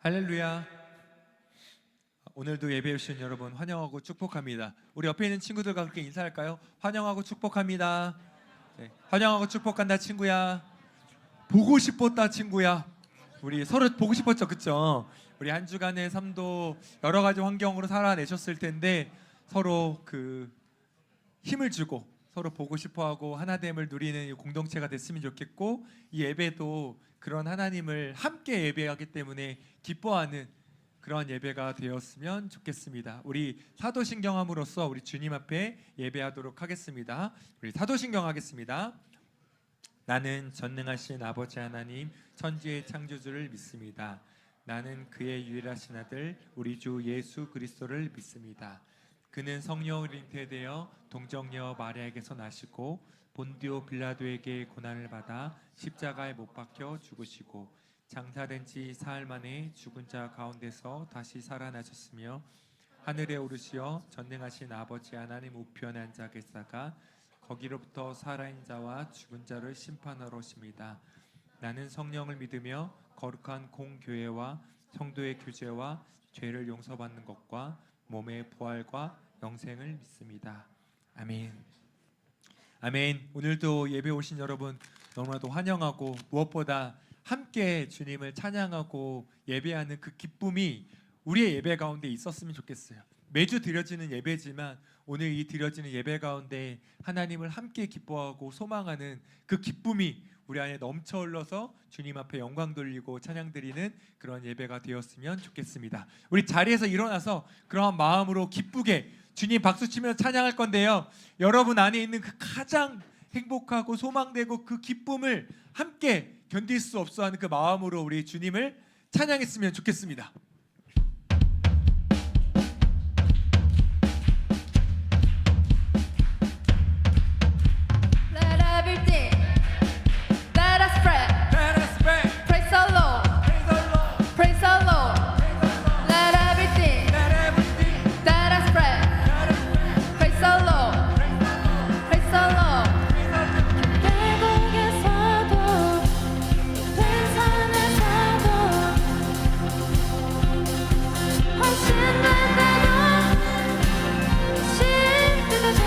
할렐루야. 오늘도 예배해 주신 여러분 환영하고 축복합니다. 우리 옆에 있는 친구들과 그렇게 인사할까요? 환영하고 축복합니다. 네, 환영하고 축복한다 친구야. 보고 싶었다 친구야. 우리 서로 보고 싶었죠, 그쵸? 우리 한 주간의 삶도 여러 가지 환경으로 살아내셨을 텐데 서로 그 힘을 주고 서로 보고 싶어하고 하나됨을 누리는 이 공동체가 됐으면 좋겠고, 이 예배도 그런 하나님을 함께 예배하기 때문에 기뻐하는 그런 예배가 되었으면 좋겠습니다. 우리 사도신경함으로써 우리 주님 앞에 예배하도록 하겠습니다. 우리 사도신경 하겠습니다. 나는 전능하신 아버지 하나님 천지의 창조주를 믿습니다. 나는 그의 유일하신 아들 우리 주 예수 그리스도를 믿습니다. 그는 성령으로 잉태되어 동정녀 마리아에게서 나시고 본디오 빌라도에게 고난을 받아 십자가에 못 박혀 죽으시고 장사된 지 사흘 만에 죽은 자 가운데서 다시 살아나셨으며 하늘에 오르시어 전능하신 아버지 하나님 우편에 앉아 계시다가 거기로부터 살아있는 자와 죽은 자를 심판하러 오십니다. 나는 성령을 믿으며 거룩한 공교회와 성도의 교제와 죄를 용서받는 것과 몸의 부활과 영생을 믿습니다. 아멘. 아멘. 오늘도 예배 오신 여러분 너무나도 환영하고, 무엇보다 함께 주님을 찬양하고 예배하는 그 기쁨이 우리의 예배 가운데 있었으면 좋겠어요. 매주 드려지는 예배지만 오늘 이 드려지는 예배 가운데 하나님을 함께 기뻐하고 소망하는 그 기쁨이 우리 안에 넘쳐 흘러서 주님 앞에 영광 돌리고 찬양 드리는 그런 예배가 되었으면 좋겠습니다. 우리 자리에서 일어나서 그러한 마음으로 기쁘게 주님 박수치며 찬양할 건데요, 여러분 안에 있는 그 가장 행복하고 소망되고 그 기쁨을 함께 견딜 수 없어 하는 그 마음으로 우리 주님을 찬양했으면 좋겠습니다. Let everything, let us pray. Praise the Lord, praise the Lord. Let everything, let us pray. Praise the Lord, praise the Lord. 계곡에서도 빈산에서도 헌신된다고 힘들어도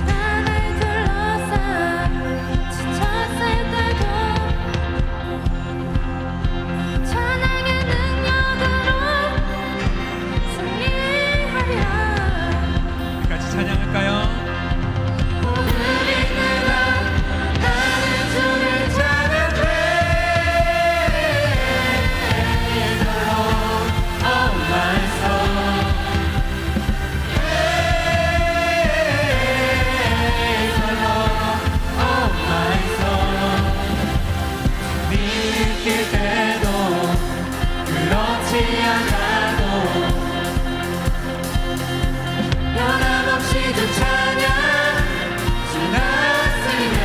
나를 둘러싼 지쳤을 때도 찬양의 능력으로 승리하리라. 같이 찬양할까요? 오늘이 내가 나는 주를 찬양해. Praise the Lord, oh my soul. Praise the Lord, oh my soul. 느낄 때도 그렇지 않아도 변함없이 주 찬양 주나스네.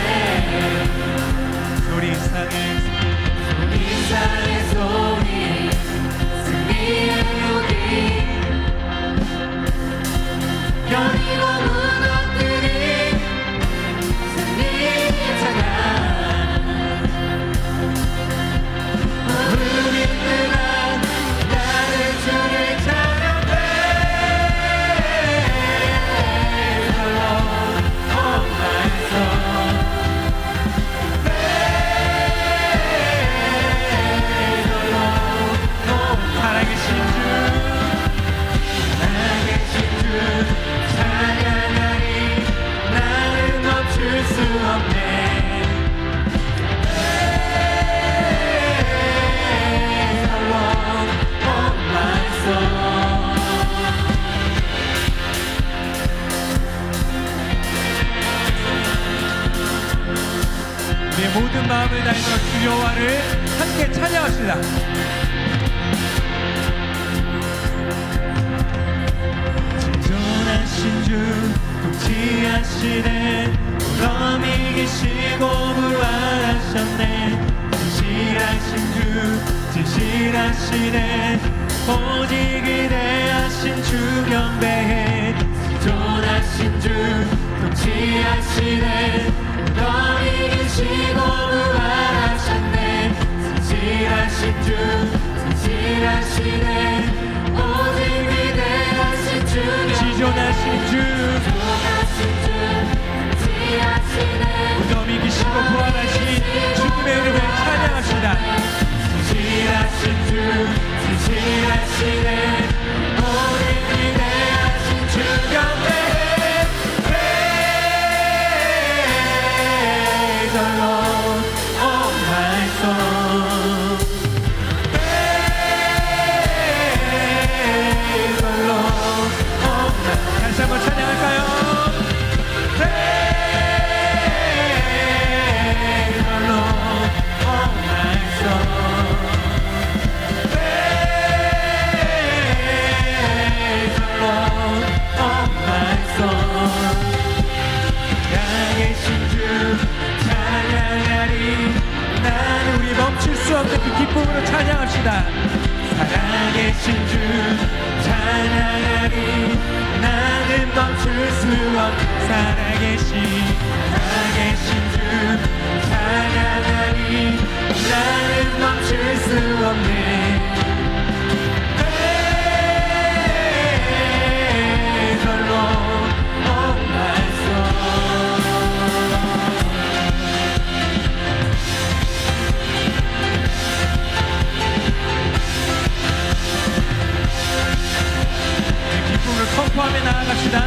소리상의 소리 승리의 용기 여리고 무너뜨린 승리의 찬양. 우리 뜨란 나를 주를 찬양해. Praise the Lord, oh my soul. Praise the Lord, oh 살아계신 살아계신 주 찬양하리. 나를 멈출 수 없네. Praise the Lord, oh my soul. 우리의 모든 마음을 다해서 주 여호와를 함께 찬양합시다. 진존하신 주 통치하시네. 무덤 이기시고 부활하셨네. 진실하신 주 진실하시네. 오직 위대하신 주 경배해. 진존하신 주 통치하시네. 무덤 이기시고 부활하셨네. Praise the Lord, oh my soul. Praise the Lord, oh my. 다시 한번 찬양할까요? Praise the Lord, oh my soul. Praise the Lord, oh my soul. 살아계신 주 찬양하리. 나는 우리 멈출 수 없는 그 기쁨으로 찬양합시다. 살아계신 주 찬양하리. 나는 멈출 수 없는 살아계신 주 찬양하리. 나는 멈출 수 없는 Praise the Lord, oh my soul. 기쁨을 선포하며 나아갑시다.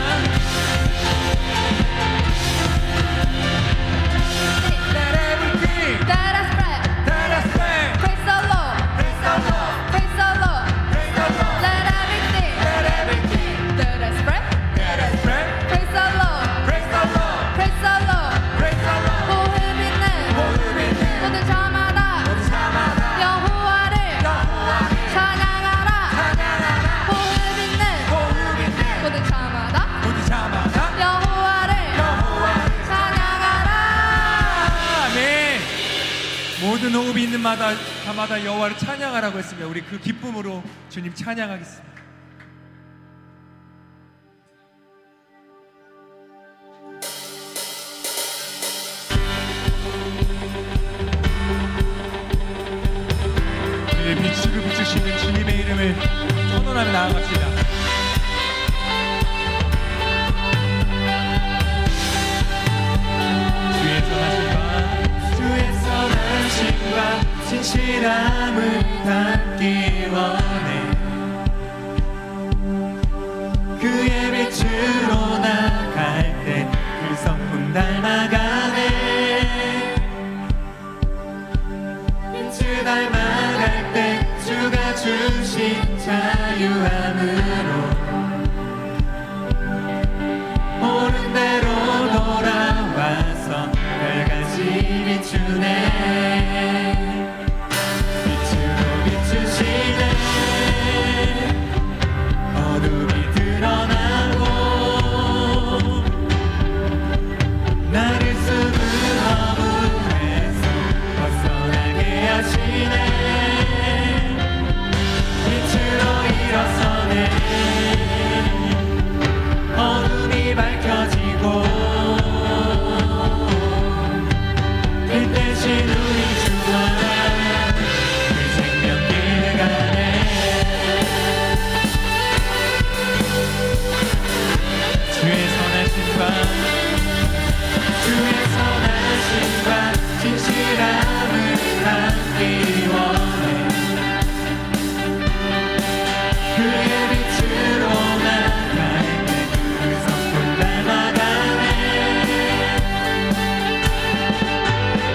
Let everything Let us spread. that I spread. Praise the Lord. Praise the Lord, Praise the Lord. praise the Lord. Let everything Let everything that us spread. that I spread. Praise the Lord. Praise the Lord, Praise the Lord. praise the Lord. 호흡 있는 호흡 있는 모든 자마다 모든 자마다 여호와를 여호와를 찬양하라. 찬양하라. 호흡 있는 호흡 있는 모든 자마다 모든 자마다 여호와를 여호와를 찬양하라. 아멘. 모든 호흡이 있는 자마다 여호와를 찬양하라고 했으며 우리 그 기쁨으로 주님 찬양하겠습니다. 주의 빛으로 비추시는 주님의 이름을 선언하며 나아갑시다. 주의 선하심과 진실함을 담기 원해. 그의 빛으로 나갈 때 그 성품 닮아가네. 빛을 닮아갈 때 주가 주신 자유함으로 옳은 대로 돌아와서 별같이 비추네. 빛으로 비추시네. 어둠이 드러나고 나를 수는 허무해서 벗어나게 하시네. 빛으로 일어서네. 어둠이 밝혀지고 빛 대신 우리 주와 그 생명길 가네. 주의 선하심과 진실함을 담기 원해. 그의 빛으로 나갈 때 그 성품 닮아가네.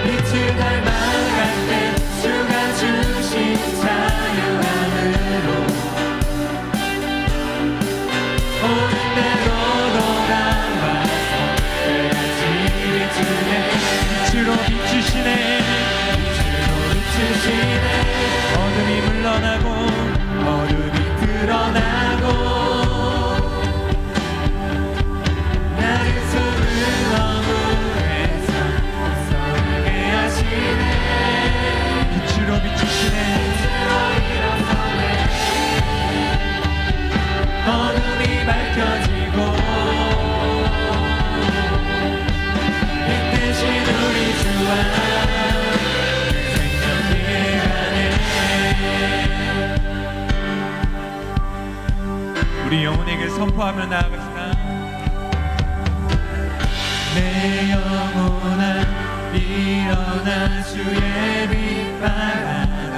빛을 닮아갈 때 주가 주신 자유함으로 옳은 대로 돌아와서 별같이 비추네. 빛으로 비추시네. 빛으로 비추시네. 어둠이 물러나고 어둠이 드러나고 나를 수는 허무해서 벗어나게 하시네. 빛으로 비추시네. 빛으로 일어서네. 어둠이 밝혀지고 빛 대신 우리 주와 생명길 가네. 우리 영혼에게 선포하며 나아갑시다. 내 영혼아 일어나 주의 빛 발하라.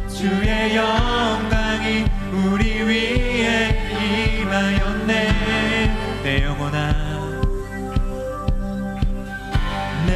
주의 영광이 우리 위에 임하였네. 내 영혼아 내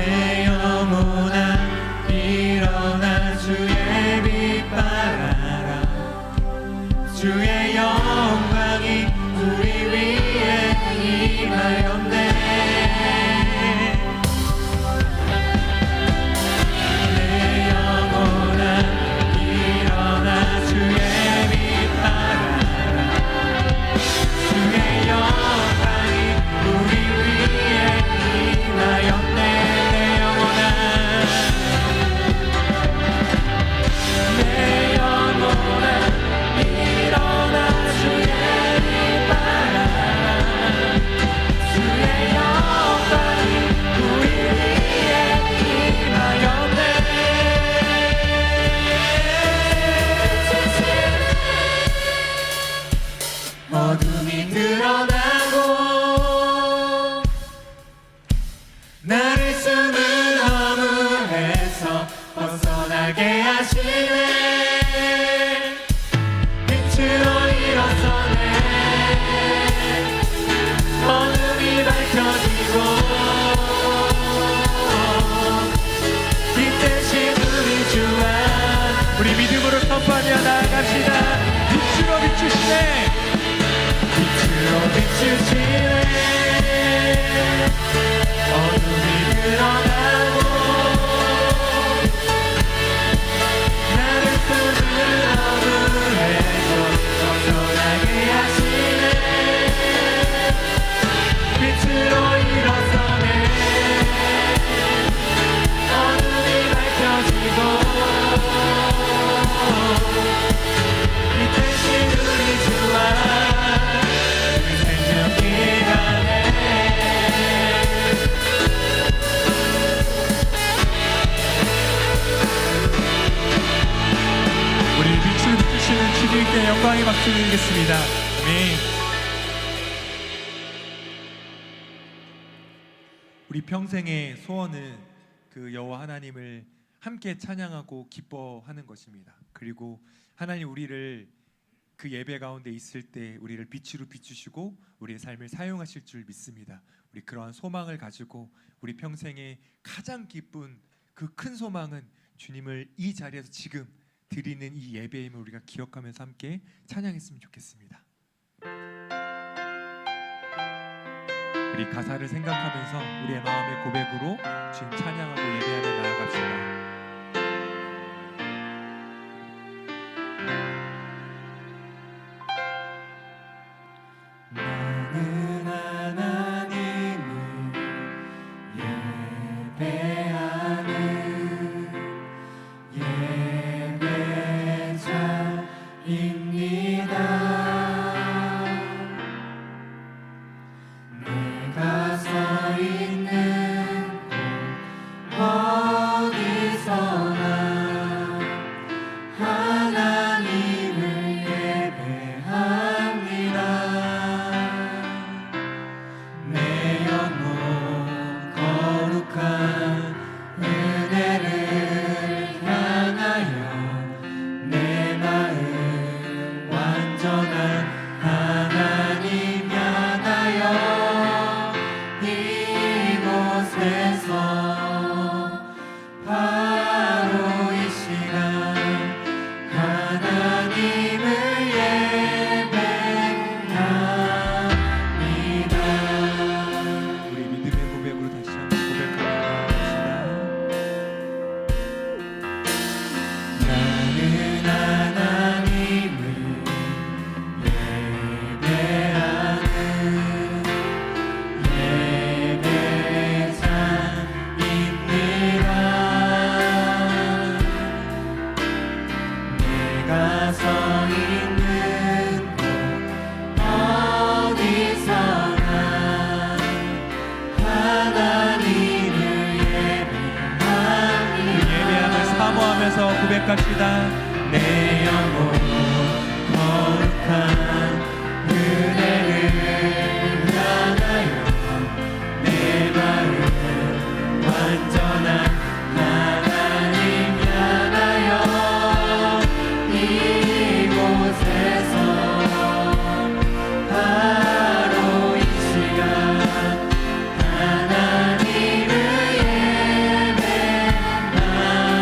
비추시네 어둠이 드러나고 나를 품은 어둠에서 벗어나게 하시네 빛으로 일어서네 어둠이 밝혀지고 이 대신 우리 주와 생명이 가네 우리 빛을 비추시는 주님께 영광의 박수 드리겠습니다. 아멘. 우리 평생의 소원은 그 여호와 하나님을 함께 찬양하고 기뻐하는 것입니다. 그리고 하나님 우리를 그 예배 가운데 있을 때 우리를 빛으로 비추시고 우리의 삶을 사용하실 줄 믿습니다. 우리 그러한 소망을 가지고 우리 평생의 가장 기쁜 그 큰 소망은 주님을 이 자리에서 지금 드리는 이 예배임을 우리가 기억하면서 함께 찬양했으면 좋겠습니다. 우리 가사를 생각하면서 우리의 마음의 고백으로 주님 찬양하고 예배하며 나아갑시다. 나는 하나님을 예배하는 예배자입니다. 내가 서 있는 곳 어디서나 하나님을 예배합니다. 내 영혼 거룩한 은혜를 향하여 내 마음 완전한 하나님 향하여 이곳에서 바로 이 시간 하나님을 예배합니다. 우리 믿음의 고백으로 다시 한번 고백하며 나아갑시다. 나는 하나님을 예배하는 예배자입니다. 내가 서 있는 곳 어디서나 하나님을 예배합니다. 예배함을 사모하면서 고백합시다. 내 영혼 거룩한 은혜를 향하여 내 마음 완전한 하나님 향하여 이곳에서 바로 이 시간 하나님을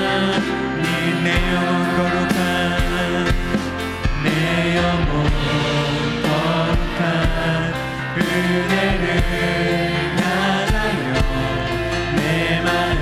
예배하니 내 영혼 거룩한 내 영혼 거룩한 은혜를 향하여 내 마음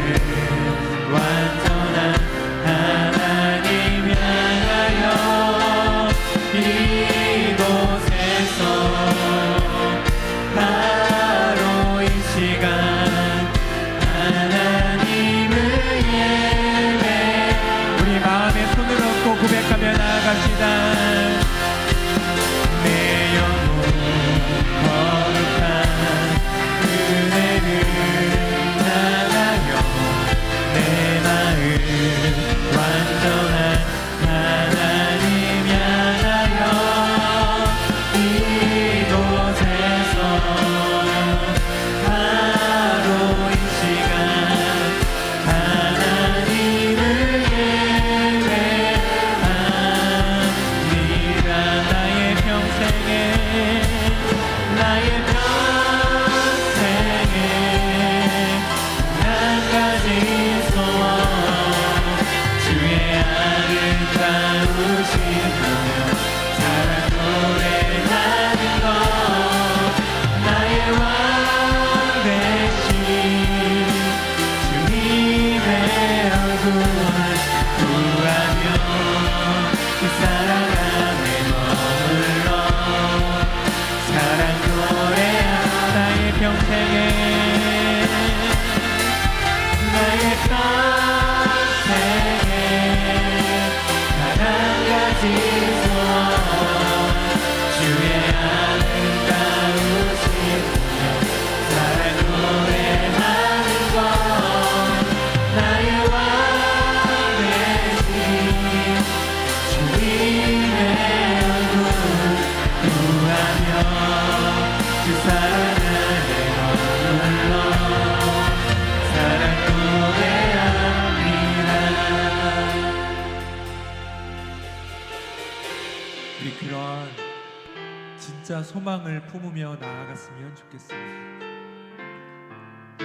소망을 품으며 나아갔으면 좋겠습니다.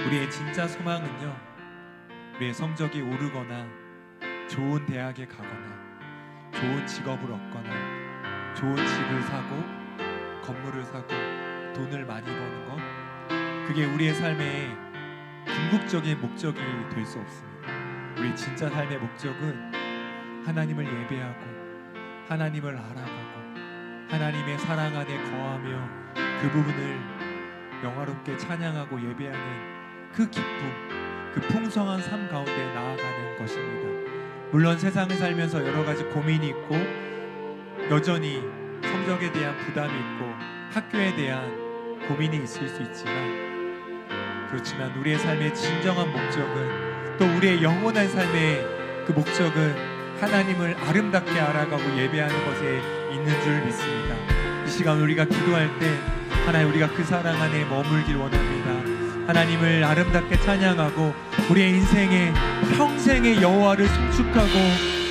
우리의 진짜 소망은요, 우리의 성적이 오르거나 좋은 대학에 가거나 좋은 직업을 얻거나 좋은 집을 사고 건물을 사고 돈을 많이 버는 것, 그게 우리의 삶의 궁극적인 목적이 될 수 없습니다. 우리 진짜 삶의 목적은 하나님을 예배하고 하나님을 알아가고 하나님의 사랑 안에 거하며 그 부분을 영화롭게 찬양하고 예배하는 그 기쁨, 그 풍성한 삶 가운데 나아가는 것입니다. 물론 세상을 살면서 여러 가지 고민이 있고 여전히 성적에 대한 부담이 있고 학교에 대한 고민이 있을 수 있지만, 그렇지만 우리의 삶의 진정한 목적은, 또 우리의 영원한 삶의 그 목적은 하나님을 아름답게 알아가고 예배하는 것에 있는 줄 믿습니다. 이 시간 우리가 기도할 때 하나님, 우리가 그 사랑 안에 머물길 원합니다. 하나님을 아름답게 찬양하고 우리의 인생의 평생의 여호와를 송축하고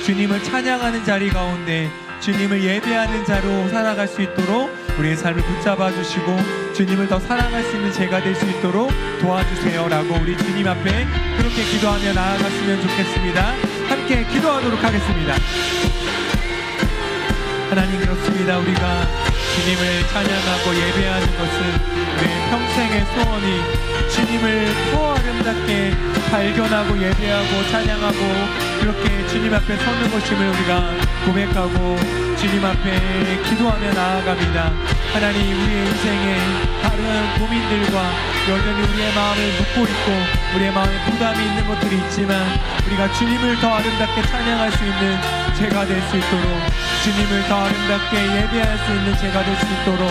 주님을 찬양하는 자리 가운데 주님을 예배하는 자로 살아갈 수 있도록 우리의 삶을 붙잡아 주시고 주님을 더 사랑할 수 있는 제가 될 수 있도록 도와주세요 라고 우리 주님 앞에 그렇게 기도하며 나아갔으면 좋겠습니다. 함께 기도하도록 하겠습니다. 하나님, 그렇습니다. 우리가 주님을 찬양하고 예배하는 것은 우리의 평생의 소원이 주님을 더 아름답게 발견하고 예배하고 찬양하고 그렇게 주님 앞에 서는 것임을 우리가 고백하고 주님 앞에 기도하며 나아갑니다. 하나님, 우리의 인생에 다른 고민들과 여전히 우리의 마음을 묻고 있고 우리의 마음에 부담이 있는 것들이 있지만 우리가 주님을 더 아름답게 찬양할 수 있는 제가 될 수 있도록, 주님을 더 아름답게 예배할 수 있는 제가 될 수 있도록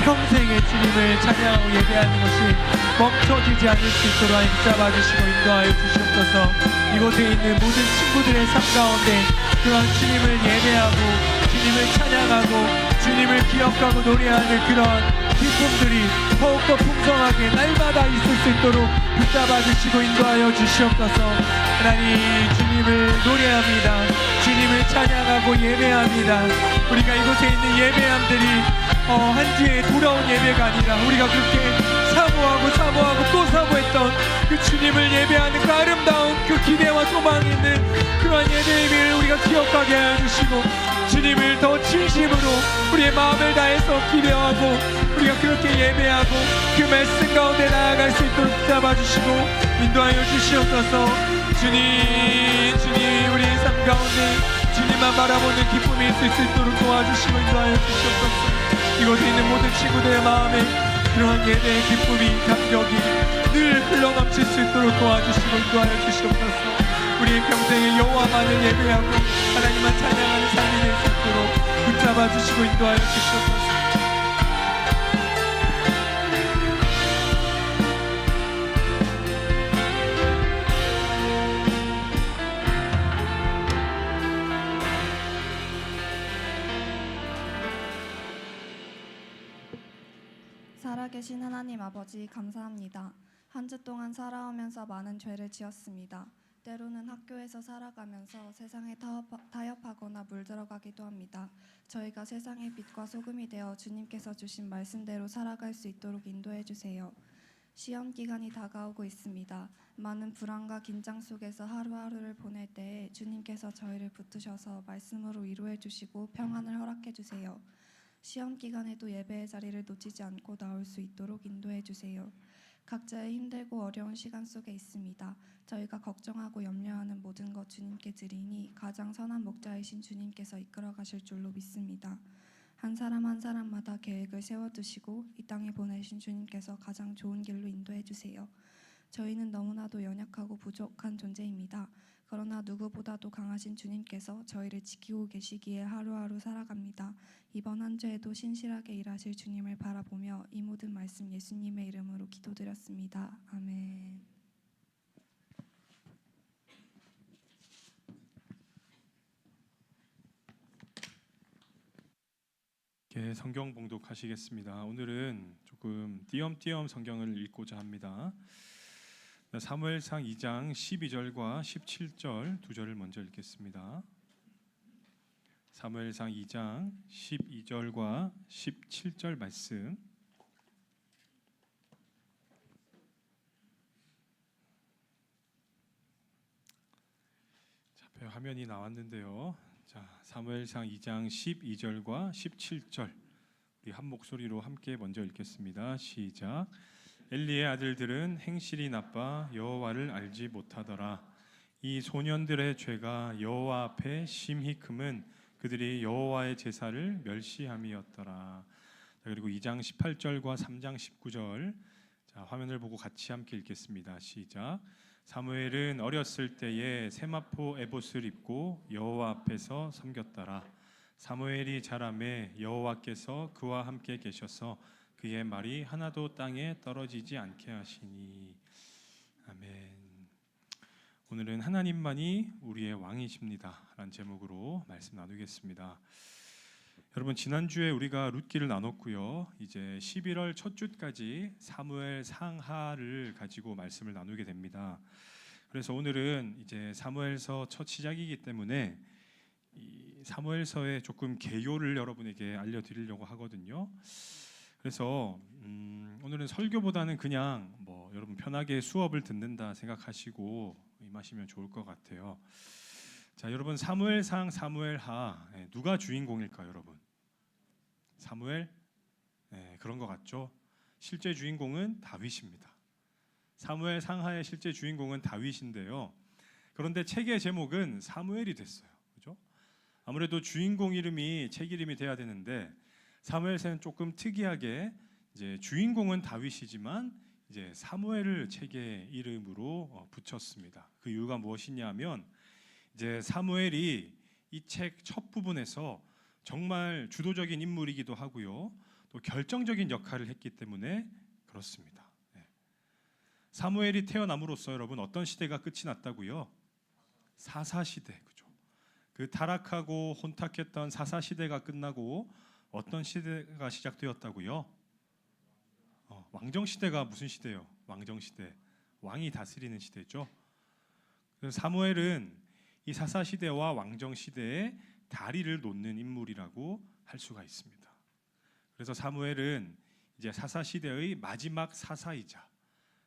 평생에 주님을 찬양하고 예배하는 것이 멈춰지지 않을 수 있도록 하나님 붙잡아주시고 인도하여 주시옵소서. 이곳에 있는 모든 친구들의 삶 가운데 그런 주님을 예배하고 주님을 찬양하고 주님을 기억하고 노래하는 그런 기쁨들이 더욱더 풍성하게 날마다 있을 수 있도록 붙잡아주시고 인도하여 주시옵소서. 하나님, 주님을 노래합니다. 주님을 찬양하고 예배합니다. 우리가 이곳에 있는 예배함들이 한 주에 돌아온 예배가 아니라 우리가 그렇게 사모하고 또 사모했던 그 주님을 예배하는 그 아름다운 그 기대와 소망이 있는 그러한 예배임을 우리가 기억하게 하여 주시고 주님을 더 진심으로 우리의 마음을 다해서 기대하고 우리가 그렇게 예배하고 그 말씀 가운데 나아갈 수 있도록 붙잡아주시고 인도하여 주시옵소서. 주님, 우리의 삶 가운데 주님만 바라보는 기쁨이 있을 수 있도록 도와주시고 인도하여 주시옵소서. 이곳에 있는 모든 친구들의 마음에 그러한 예배의 기쁨이, 감격이 늘 흘러넘칠 수 있도록 도와주시고 인도하여 주시옵소서. 우리의 평생에 여호와만을 예배하고 하나님만 찬양하는 삶이 될 수 있도록 붙잡아 주시고 인도하여 주시옵소서. 살아계신 하나님 아버지, 감사합니다. 한 주 동안 살아오면서 많은 죄를 지었습니다. 때로는 학교에서 살아가면서 세상에 타협하거나 물들어가기도 합니다. 저희가 세상의 빛과 소금이 되어 주님께서 주신 말씀대로 살아갈 수 있도록 인도해 주세요. 시험 기간이 다가오고 있습니다. 많은 불안과 긴장 속에서 하루하루를 보낼 때에 주님께서 저희를 붙드셔서 말씀으로 위로해 주시고 평안을 허락해 주세요. 시험 기간에도 예배의 자리를 놓치지 않고 나올 수 있도록 인도해 주세요. 각자의 힘들고 어려운 시간 속에 있습니다. 저희가 걱정하고 염려하는 모든 것 주님께 드리니 가장 선한 목자이신 주님께서 이끌어 가실 줄로 믿습니다. 한 사람 한 사람마다 계획을 세워두시고 이 땅에 보내신 주님께서 가장 좋은 길로 인도해 주세요. 저희는 너무나도 연약하고 부족한 존재입니다. 그러나 누구보다도 강하신 주님께서 저희를 지키고 계시기에 하루하루 살아갑니다. 이번 한 주에도 신실하게 일하실 주님을 바라보며 이 모든 말씀 예수님의 이름으로 기도드렸습니다. 아멘. 예, 성경 봉독하시겠습니다. 오늘은 조금 띄엄띄엄 성경을 읽고자 합니다. 사무엘상 2장 12절과 17절 두 절을 먼저 읽겠습니다. 사무엘상 2장 12절과 17절 말씀. 자, 앞에 화면이 나왔는데요. 자, 사무엘상 2장 12절과 17절 우리 한 목소리로 함께 먼저 읽겠습니다. 시작. 엘리의 아들들은 행실이 나빠 여호와를 알지 못하더라. 이 소년들의 죄가 여호와 앞에 심히 크면 그들이 여호와의 제사를 멸시함이었더라. 자, 그리고 2장 18절과 3장 19절 자, 화면을 보고 같이 함께 읽겠습니다. 시작. 사무엘은 어렸을 때에 세마포 에봇을 입고 여호와 앞에서 섬겼더라. 사무엘이 자라매 여호와께서 그와 함께 계셔서 그의 말이 하나도 땅에 떨어지지 않게 하시니. 아멘. 오늘은 하나님만이 우리의 왕이십니다 라는 제목으로 말씀 나누겠습니다. 여러분, 지난주에 우리가 룻기를 나눴고요. 이제 11월 첫 주까지 사무엘 상하를 가지고 말씀을 나누게 됩니다. 그래서 오늘은 이제 사무엘서 첫 시작이기 때문에 이 사무엘서의 조금 개요를 여러분에게 알려드리려고 하거든요. 그래서 오늘은 설교보다는 그냥 뭐 여러분 편하게 수업을 듣는다 생각하시고 임하시면 좋을 것 같아요. 자, 여러분 사무엘상 사무엘하 누가 주인공일까요, 여러분? 사무엘? 네, 그런 것 같죠? 실제 주인공은 다윗입니다. 사무엘 상하의 실제 주인공은 다윗인데요. 그런데 책의 제목은 사무엘이 됐어요. 그죠? 아무래도 주인공 이름이 책 이름이 돼야 되는데 사무엘서는 조금 특이하게 이제 주인공은 다윗이지만 이제 사무엘을 책의 이름으로 붙였습니다. 그 이유가 무엇이냐면 이제 사무엘이 이 책 첫 부분에서 정말 주도적인 인물이기도 하고요. 또 결정적인 역할을 했기 때문에 그렇습니다. 네. 사무엘이 태어남으로써 여러분 어떤 시대가 끝이 났다고요? 사사 시대. 그죠? 그 타락하고 혼탁했던 사사 시대가 끝나고 어떤 시대가 시작되었다고요? 왕정 시대가 무슨 시대요? 왕정 시대. 왕이 다스리는 시대죠. 그래서 사무엘은 이 사사 시대와 왕정 시대에 다리를 놓는 인물이라고 할 수가 있습니다. 그래서 사무엘은 이제 사사 시대의 마지막 사사이자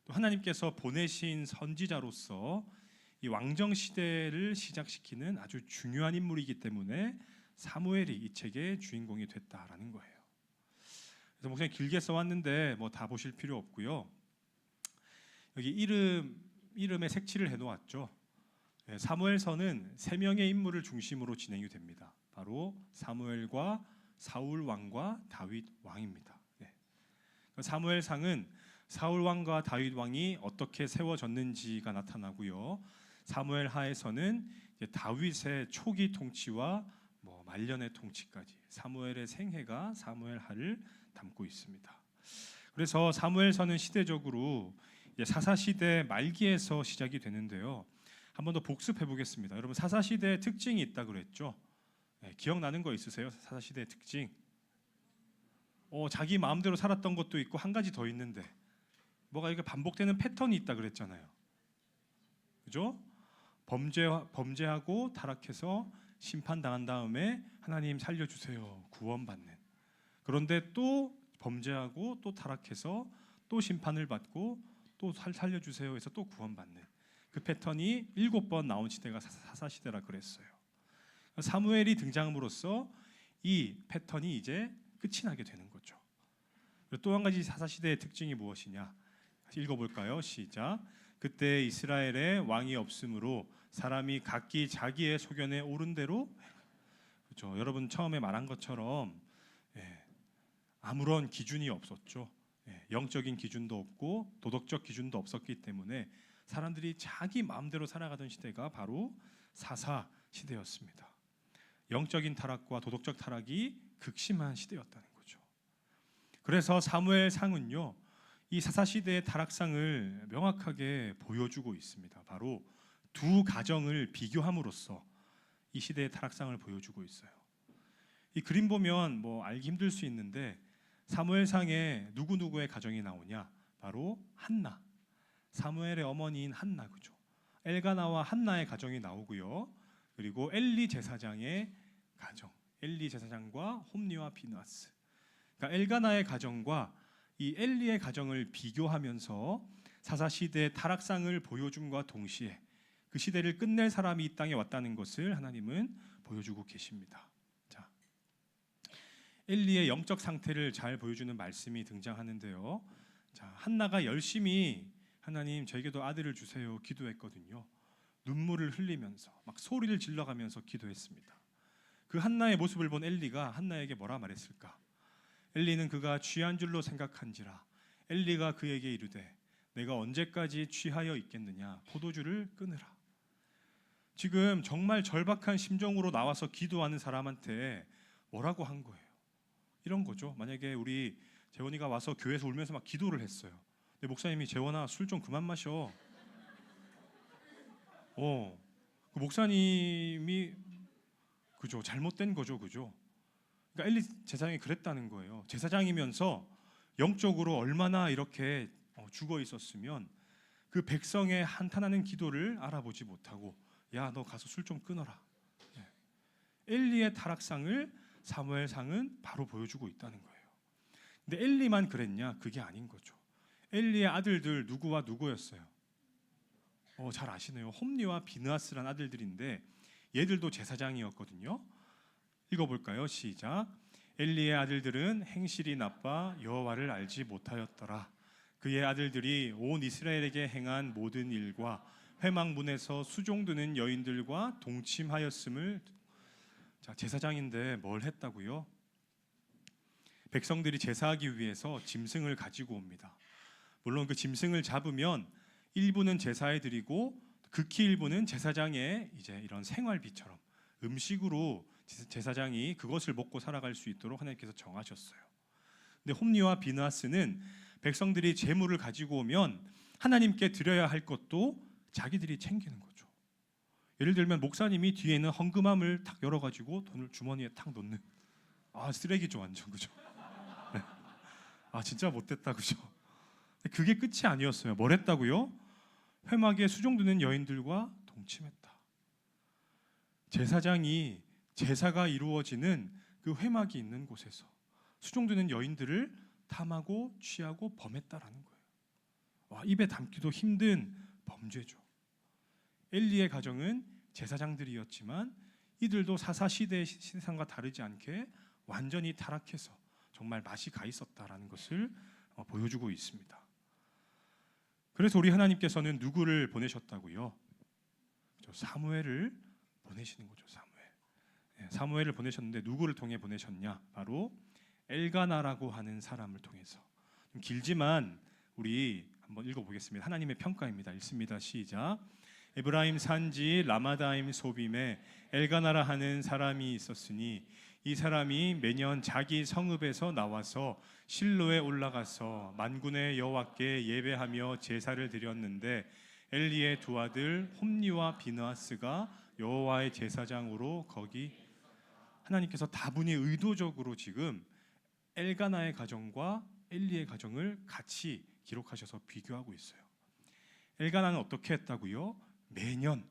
또 하나님께서 보내신 선지자로서 이 왕정 시대를 시작시키는 아주 중요한 인물이기 때문에 사무엘이 이 책의 주인공이 됐다라는 거예요. 그래서 목사님 길게 써왔는데 뭐 다 보실 필요 없고요. 여기 이름에 색칠을 해놓았죠. 사무엘서는 세 명의 인물을 중심으로 진행이 됩니다. 바로 사무엘과 사울 왕과 다윗 왕입니다. 사무엘상은 사울 왕과 다윗 왕이 어떻게 세워졌는지가 나타나고요. 사무엘 하에서는 다윗의 초기 통치와 말년의 통치까지 사무엘의 생애가 사무엘 하를 담고 있습니다. 그래서 사무엘서는 시대적으로 사사 시대 말기에서 시작이 되는데요. 한 번 더 복습해 보겠습니다. 여러분 사사 시대의 특징이 있다 그랬죠? 기억나는 거 있으세요? 사사 시대의 특징? 자기 마음대로 살았던 것도 있고 한 가지 더 있는데 뭐가 이게 반복되는 패턴이 있다 그랬잖아요. 그죠? 범죄하고 타락해서 심판당한 다음에 하나님 살려주세요 구원받는. 그런데 또 범죄하고 또 타락해서 또 심판을 받고 또 살려주세요 해서 또 구원받는 그 패턴이 7번 나온 시대가 사사시대라 그랬어요. 사무엘이 등장함으로써 이 패턴이 이제 끝이 나게 되는 거죠. 또 한 가지 사사시대의 특징이 무엇이냐 읽어볼까요? 시작. 그때 이스라엘에 왕이 없으므로 사람이 각기 자기의 소견에 옳은 대로 그렇죠. 여러분 처음에 말한 것처럼 아무런 기준이 없었죠. 영적인 기준도 없고 도덕적 기준도 없었기 때문에 사람들이 자기 마음대로 살아가던 시대가 바로 사사 시대였습니다. 영적인 타락과 도덕적 타락이 극심한 시대였다는 거죠. 그래서 사무엘상은요 이 사사 시대의 타락상을 명확하게 보여주고 있습니다. 바로 두 가정을 비교함으로써 이 시대의 타락상을 보여주고 있어요. 이 그림 보면 알기 힘들 수 있는데 사무엘상에 누구누구의 가정이 나오냐? 바로 한나, 사무엘의 어머니인 한나, 그죠? 엘가나와 한나의 가정이 나오고요. 그리고 엘리 제사장의 가정, 엘리 제사장과 홈리와 비느하스. 그러니까 엘가나의 가정과 이 엘리의 가정을 비교하면서 사사 시대의 타락상을 보여줌과 동시에 그 시대를 끝낼 사람이 이 땅에 왔다는 것을 하나님은 보여주고 계십니다. 자, 엘리의 영적 상태를 잘 보여주는 말씀이 등장하는데요. 자, 한나가 열심히 하나님 저에게도 아들을 주세요 기도했거든요. 눈물을 흘리면서 막 소리를 질러가면서 기도했습니다. 그 한나의 모습을 본 엘리가 한나에게 뭐라 말했을까? 엘리는 그가 취한 줄로 생각한지라. 엘리가 그에게 이르되 내가 언제까지 취하여 있겠느냐? 포도주를 끊으라. 지금 정말 절박한 심정으로 나와서 기도하는 사람한테 뭐라고 한 거예요? 이런 거죠. 만약에 우리 재원이가 와서 교회에서 울면서 막 기도를 했어요. 근데 목사님이 재원아 술 좀 그만 마셔. 그 목사님이 그죠, 잘못된 거죠, 그죠. 그러니까 엘리 제사장이 그랬다는 거예요. 제사장이면서 영적으로 얼마나 이렇게 죽어 있었으면 그 백성의 한탄하는 기도를 알아보지 못하고 야, 너 가서 술 좀 끊어라. 엘리의 타락상을 사무엘상은 바로 보여주고 있다는 거예요. 근데 엘리만 그랬냐? 그게 아닌 거죠. 엘리의 아들들 누구와 누구였어요? 잘 아시네요. 홈리와 비느하스란 아들들인데 얘들도 제사장이었거든요. 읽어볼까요? 시작. 엘리의 아들들은 행실이 나빠 여호와를 알지 못하였더라. 그의 아들들이 온 이스라엘에게 행한 모든 일과 회막문에서 수종드는 여인들과 동침하였음을. 자, 제사장인데 뭘 했다고요? 백성들이 제사하기 위해서 짐승을 가지고 옵니다. 물론 그 짐승을 잡으면 일부는 제사에 드리고 극히 일부는 제사장의 이제 이런 생활비처럼 음식으로 제사장이 그것을 먹고 살아갈 수 있도록 하나님께서 정하셨어요. 근데 홈리와 비느하스는 백성들이 재물을 가지고 오면 하나님께 드려야 할 것도 자기들이 챙기는 거죠. 예를 들면 목사님이 뒤에 있는 헌금함을 탁 열어가지고 돈을 주머니에 탁 넣는, 쓰레기죠 완전, 그죠? 네. 진짜 못됐다, 그죠? 그게 끝이 아니었어요. 뭘 했다고요? 회막에 수종드는 여인들과 동침했다. 제사장이 제사가 이루어지는 그 회막이 있는 곳에서 수종드는 여인들을 탐하고 취하고 범했다라는 거예요. 입에 담기도 힘든 범죄죠. 엘리의 가정은 제사장들이었지만 이들도 사사 시대의 세상과 다르지 않게 완전히 타락해서 정말 맛이 가 있었다라는 것을 보여주고 있습니다. 그래서 우리 하나님께서는 누구를 보내셨다고요? 사무엘을 보내시는 거죠. 사무엘을 보내셨는데 누구를 통해 보내셨냐? 바로 엘가나라고 하는 사람을 통해서. 좀 길지만 우리 한번 읽어보겠습니다. 하나님의 평가입니다. 읽습니다. 시작. 에브라임 산지 라마다임 소빔에 엘가나라 하는 사람이 있었으니 이 사람이 매년 자기 성읍에서 나와서 실로에 올라가서 만군의 여호와께 예배하며 제사를 드렸는데 엘리의 두 아들 홈리와 비느하스가 여호와의 제사장으로 거기. 하나님께서 다분히 의도적으로 지금 엘가나의 가정과 엘리의 가정을 같이 기록하셔서 비교하고 있어요. 엘가나는 어떻게 했다고요? 매년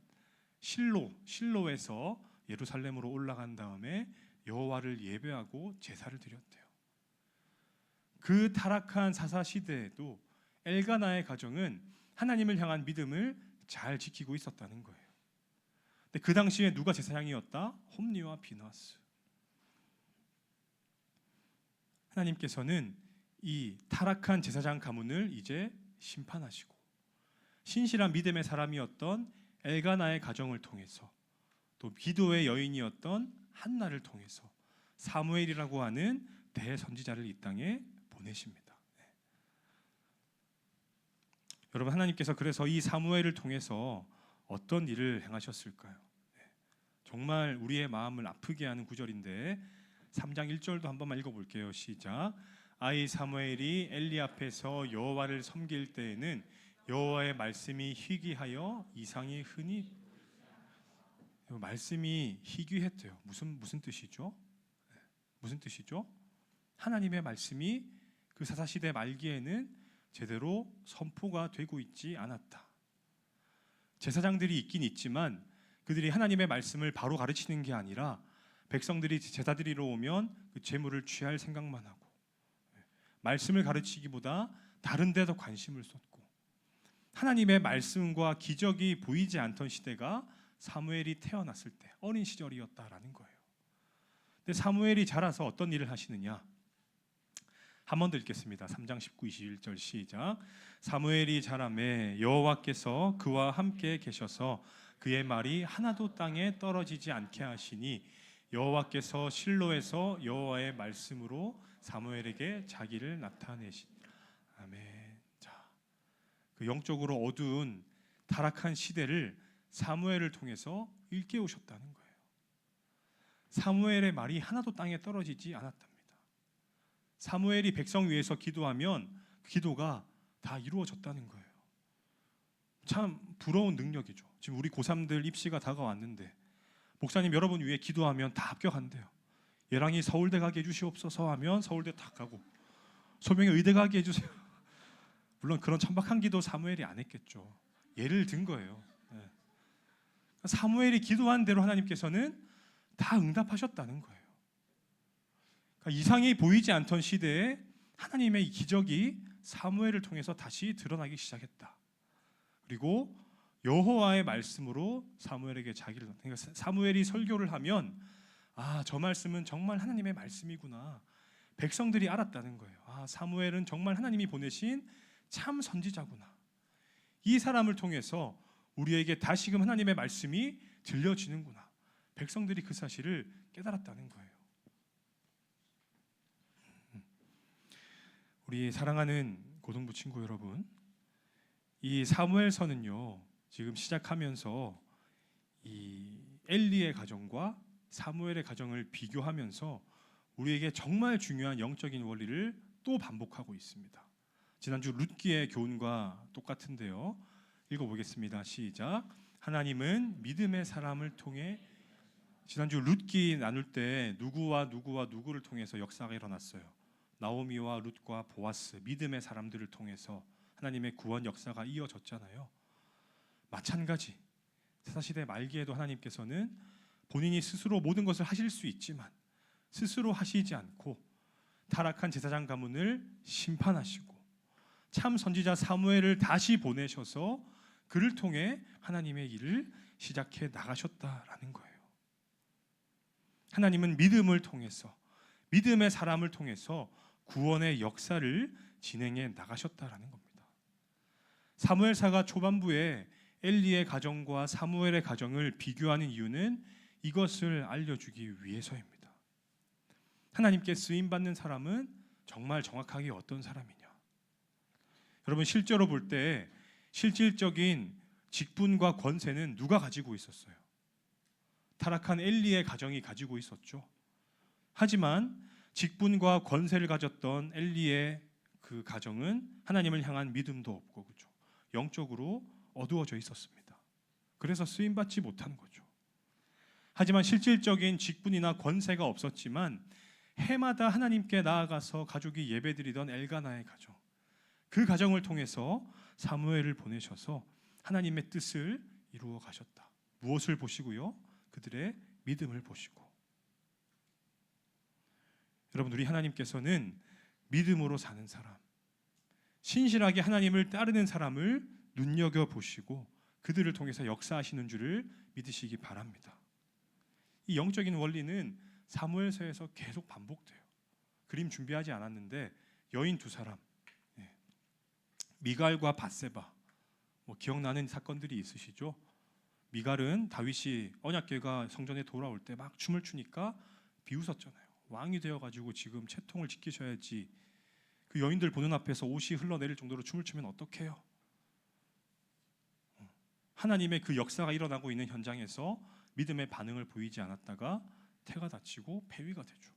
실로에서 예루살렘으로 올라간 다음에 여호와를 예배하고 제사를 드렸대요. 그 타락한 사사 시대에도 엘가나의 가정은 하나님을 향한 믿음을 잘 지키고 있었다는 거예요. 근데 그 당시에 누가 제사장이었다? 홈리와 비느하스. 하나님께서는 이 타락한 제사장 가문을 이제 심판하시고 신실한 믿음의 사람이었던 엘가나의 가정을 통해서 또 기도의 여인이었던 한나를 통해서 사무엘이라고 하는 대선지자를 이 땅에 보내십니다. 여러분, 하나님께서 그래서 이 사무엘을 통해서 어떤 일을 행하셨을까요? 정말 우리의 마음을 아프게 하는 구절인데 3장 1절도 한 번만 읽어볼게요. 시작. 아이 사무엘이 엘리 앞에서 여호와를 섬길 때에는 여호와의 말씀이 희귀하여 이상이 흔히. 말씀이 희귀했대요. 무슨 뜻이죠? 무슨 뜻이죠? 하나님의 말씀이 그 사사시대 말기에는 제대로 선포가 되고 있지 않았다. 제사장들이 있긴 있지만 그들이 하나님의 말씀을 바로 가르치는 게 아니라 백성들이 제사 드리러 오면 그 제물을 취할 생각만 하고 말씀을 가르치기보다 다른 데도 관심을 쏟고 하나님의 말씀과 기적이 보이지 않던 시대가 사무엘이 태어났을 때 어린 시절이었다라는 거예요. 근데 사무엘이 자라서 어떤 일을 하시느냐? 한 번 더 읽겠습니다. 3장 19, 21절 시작. 사무엘이 자라매 여호와께서 그와 함께 계셔서 그의 말이 하나도 땅에 떨어지지 않게 하시니 여호와께서 실로에서 여호와의 말씀으로 사무엘에게 자기를 나타내시니 아멘. 자, 그 영적으로 어두운 타락한 시대를 사무엘을 통해서 일깨우셨다는 거예요. 사무엘의 말이 하나도 땅에 떨어지지 않았답니다. 사무엘이 백성 위해서 기도하면 그 기도가 다 이루어졌다는 거예요. 참 부러운 능력이죠. 지금 우리 고3들 입시가 다가왔는데 목사님 여러분 위해 기도하면 다 합격한대요. 예랑이 서울대 가게 해주시옵소서 하면 서울대 다 가고 소명이 의대 가게 해주세요. 물론 그런 천박한 기도 사무엘이 안 했겠죠. 예를 든 거예요. 네. 사무엘이 기도한 대로 하나님께서는 다 응답하셨다는 거예요. 그러니까 이상이 보이지 않던 시대에 하나님의 이 기적이 사무엘을 통해서 다시 드러나기 시작했다. 그리고 여호와의 말씀으로 사무엘에게 자기를, 그러니까 사무엘이 설교를 하면 저 말씀은 정말 하나님의 말씀이구나. 백성들이 알았다는 거예요. 사무엘은 정말 하나님이 보내신 참 선지자구나. 이 사람을 통해서 우리에게 다시금 하나님의 말씀이 들려지는구나. 백성들이 그 사실을 깨달았다는 거예요. 우리 사랑하는 고등부 친구 여러분, 이 사무엘서는요 지금 시작하면서 이 엘리의 가정과 사무엘의 가정을 비교하면서 우리에게 정말 중요한 영적인 원리를 또 반복하고 있습니다. 지난주 룻기의 교훈과 똑같은데요. 읽어보겠습니다. 시작. 하나님은 믿음의 사람을 통해, 지난주 룻기 나눌 때 누구와 누구를 통해서 역사가 일어났어요. 나오미와 룻과 보아스, 믿음의 사람들을 통해서 하나님의 구원 역사가 이어졌잖아요. 마찬가지 사사시대 말기에도 하나님께서는 본인이 스스로 모든 것을 하실 수 있지만 스스로 하시지 않고 타락한 제사장 가문을 심판하시고 참 선지자 사무엘을 다시 보내셔서 그를 통해 하나님의 일을 시작해 나가셨다라는 거예요. 하나님은 믿음을 통해서, 믿음의 사람을 통해서 구원의 역사를 진행해 나가셨다라는 겁니다. 사무엘사가 초반부에 엘리의 가정과 사무엘의 가정을 비교하는 이유는 이것을 알려주기 위해서입니다. 하나님께 쓰임받는 사람은 정말 정확하게 어떤 사람이냐? 여러분 실제로 볼 때 실질적인 직분과 권세는 누가 가지고 있었어요? 타락한 엘리의 가정이 가지고 있었죠. 하지만 직분과 권세를 가졌던 엘리의 그 가정은 하나님을 향한 믿음도 없고, 그렇죠? 영적으로 어두워져 있었습니다. 그래서 쓰임받지 못한 거죠. 하지만 실질적인 직분이나 권세가 없었지만 해마다 하나님께 나아가서 가족이 예배드리던 엘가나의 가정, 그 가정을 통해서 사무엘을 보내셔서 하나님의 뜻을 이루어 가셨다. 무엇을 보시고요? 그들의 믿음을 보시고. 여러분, 우리 하나님께서는 믿음으로 사는 사람, 신실하게 하나님을 따르는 사람을 눈여겨보시고 그들을 통해서 역사하시는 줄을 믿으시기 바랍니다. 이 영적인 원리는 사무엘서에서 계속 반복돼요. 그림 준비하지 않았는데 여인 두 사람, 미갈과 밧세바, 기억나는 사건들이 있으시죠? 미갈은 다윗이 언약궤가 성전에 돌아올 때 막 춤을 추니까 비웃었잖아요. 왕이 되어가지고 지금 채통을 지키셔야지, 그 여인들 보는 앞에서 옷이 흘러내릴 정도로 춤을 추면 어떡해요? 하나님의 그 역사가 일어나고 있는 현장에서 믿음의 반응을 보이지 않았다가 태가 다치고 폐위가 되죠.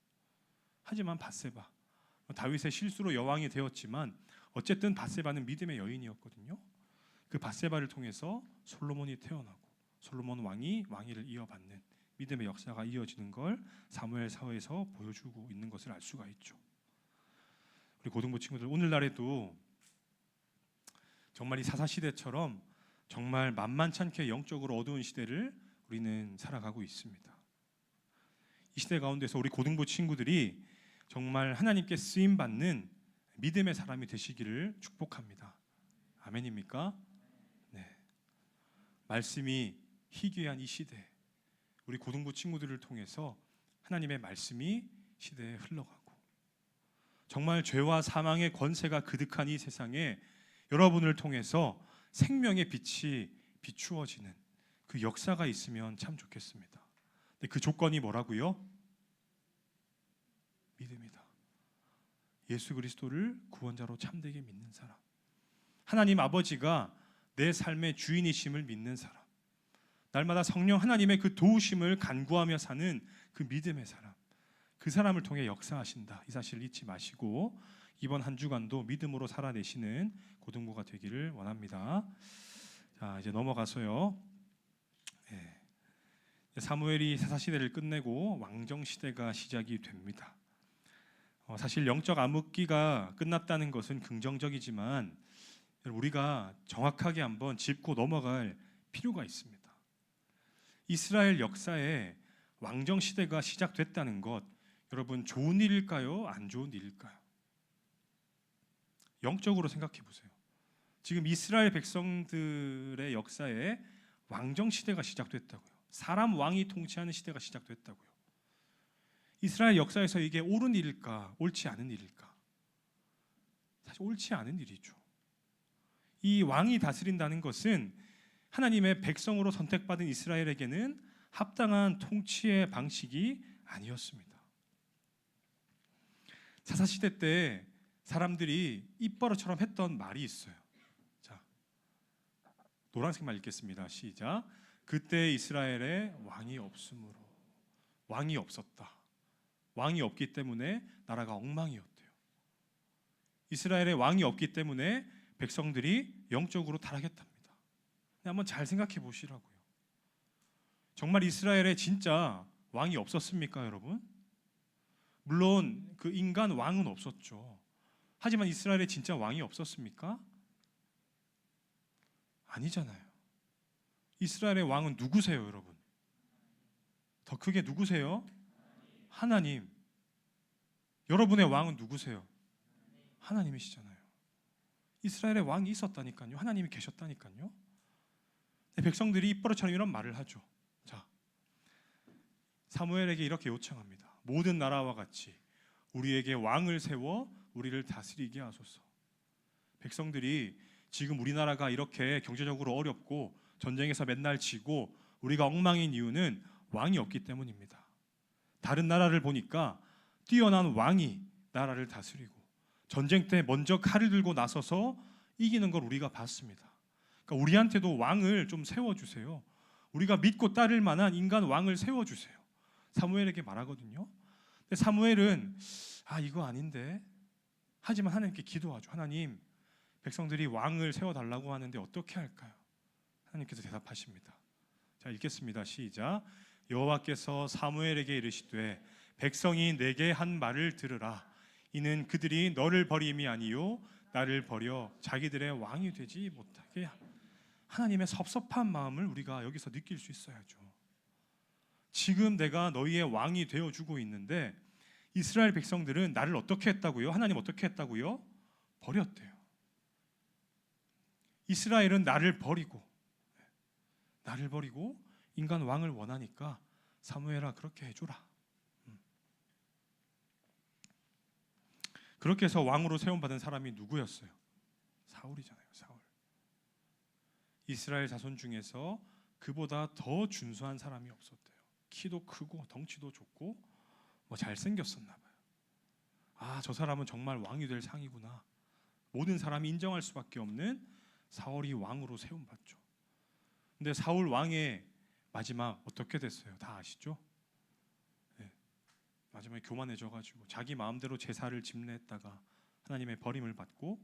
하지만 밧세바, 다윗의 실수로 여왕이 되었지만 어쨌든 밧세바는 믿음의 여인이었거든요. 그 밧세바를 통해서 솔로몬이 태어나고 솔로몬 왕이 왕위를 이어받는 믿음의 역사가 이어지는 걸 사무엘서에서 보여주고 있는 것을 알 수가 있죠. 우리 고등부 친구들, 오늘날에도 정말 이 사사시대처럼 정말 만만찮게 영적으로 어두운 시대를 우리는 살아가고 있습니다. 이 시대 가운데서 우리 고등부 친구들이 정말 하나님께 쓰임 받는 믿음의 사람이 되시기를 축복합니다. 아멘입니까? 네. 말씀이 희귀한 이 시대, 우리 고등부 친구들을 통해서 하나님의 말씀이 시대에 흘러가고, 정말 죄와 사망의 권세가 그득한 이 세상에 여러분을 통해서 생명의 빛이 비추어지는 그 역사가 있으면 참 좋겠습니다. 근데 그 조건이 뭐라고요? 믿음이다. 예수 그리스도를 구원자로 참되게 믿는 사람, 하나님 아버지가 내 삶의 주인이심을 믿는 사람, 날마다 성령 하나님의 그 도우심을 간구하며 사는 그 믿음의 사람, 그 사람을 통해 역사하신다. 이 사실을 잊지 마시고 이번 한 주간도 믿음으로 살아내시는 고등부가 되기를 원합니다. 자, 이제 넘어가서요. 사무엘이 사사시대를 끝내고 왕정시대가 시작이 됩니다. 사실 영적 암흑기가 끝났다는 것은 긍정적이지만 우리가 정확하게 한번 짚고 넘어갈 필요가 있습니다. 이스라엘 역사에 왕정시대가 시작됐다는 것, 여러분 좋은 일일까요? 안 좋은 일일까요? 영적으로 생각해 보세요. 지금 이스라엘 백성들의 역사에 왕정시대가 시작됐다고요. 사람 왕이 통치하는 시대가 시작됐다고요. 이스라엘 역사에서 이게 옳은 일일까, 옳지 않은 일일까? 사실 옳지 않은 일이죠. 이 왕이 다스린다는 것은 하나님의 백성으로 선택받은 이스라엘에게는 합당한 통치의 방식이 아니었습니다. 사사시대 때 사람들이 입버릇처럼 했던 말이 있어요. 자, 노란색 말 읽겠습니다. 시작. 그때 이스라엘에 왕이 없으므로, 왕이 없었다. 왕이 없기 때문에 나라가 엉망이었대요. 이스라엘에 왕이 없기 때문에 백성들이 영적으로 타락했답니다. 한번 잘 생각해 보시라고요. 정말 이스라엘에 진짜 왕이 없었습니까, 여러분? 물론 그 인간 왕은 없었죠. 하지만 이스라엘에 진짜 왕이 없었습니까? 아니잖아요. 이스라엘의 왕은 누구세요, 여러분? 더 크게 누구세요? 하나님. 여러분의 왕은 누구세요? 하나님이시잖아요. 이스라엘의 왕이 있었다니까요. 하나님이 계셨다니까요. 백성들이 입버릇처럼 이런 말을 하죠. 자, 사무엘에게 이렇게 요청합니다. 모든 나라와 같이 우리에게 왕을 세워 우리를 다스리게 하소서. 백성들이 지금 우리나라가 이렇게 경제적으로 어렵고 전쟁에서 맨날 지고 우리가 엉망인 이유는 왕이 없기 때문입니다. 다른 나라를 보니까 뛰어난 왕이 나라를 다스리고 전쟁 때 먼저 칼을 들고 나서서 이기는 걸 우리가 봤습니다. 그러니까 우리한테도 왕을 좀 세워주세요. 우리가 믿고 따를 만한 인간 왕을 세워주세요. 사무엘에게 말하거든요. 근데 사무엘은 이거 아닌데, 하지만 하나님께 기도하죠. 하나님, 백성들이 왕을 세워달라고 하는데 어떻게 할까요? 하나님께서 대답하십니다. 자, 읽겠습니다. 시작. 여호와께서 사무엘에게 이르시되 백성이 내게 한 말을 들으라. 이는 그들이 너를 버림이 아니요 나를 버려 자기들의 왕이 되지 못하게 함. 하나님의 섭섭한 마음을 우리가 여기서 느낄 수 있어야죠. 지금 내가 너희의 왕이 되어주고 있는데 이스라엘 백성들은 나를 어떻게 했다고요? 하나님 어떻게 했다고요? 버렸대요. 이스라엘은 나를 버리고 인간 왕을 원하니까 사무엘아 그렇게 해줘라. 그렇게 해서 왕으로 세움받은 사람이 누구였어요? 사울이잖아요. 사울. 이스라엘 자손 중에서 그보다 더 준수한 사람이 없었대요. 키도 크고 덩치도 좋고 잘생겼었나 봐요. 저 사람은 정말 왕이 될 상이구나. 모든 사람이 인정할 수밖에 없는 사울이 왕으로 세움받죠. 근데 사울 왕의 마지막 어떻게 됐어요? 다 아시죠? 네. 마지막에 교만해져가지고 자기 마음대로 제사를 집례했다가 하나님의 버림을 받고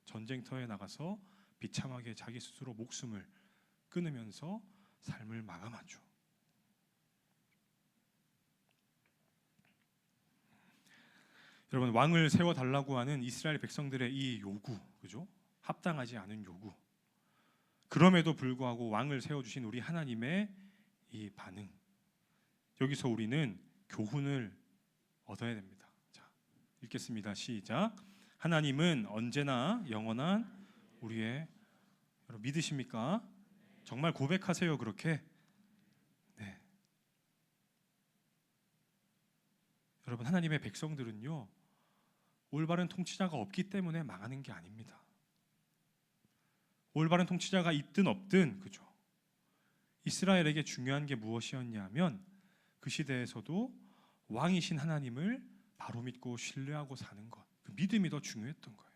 전쟁터에 나가서 비참하게 자기 스스로 목숨을 끊으면서 삶을 마감하죠. 여러분, 왕을 세워달라고 하는 이스라엘 백성들의 이 요구, 그죠? 합당하지 않은 요구. 그럼에도 불구하고 왕을 세워주신 우리 하나님의 이 반응. 여기서 우리는 교훈을 얻어야 됩니다. 자, 읽겠습니다. 시작. 하나님은 언제나 영원한 우리의, 여러분 믿으십니까? 정말 고백하세요. 그렇게. 네. 여러분, 하나님의 백성들은요, 올바른 통치자가 없기 때문에 망하는 게 아닙니다. 올바른 통치자가 있든 없든, 그죠? 이스라엘에게 중요한 게 무엇이었냐면 그 시대에서도 왕이신 하나님을 바로 믿고 신뢰하고 사는 것, 그 믿음이 더 중요했던 거예요.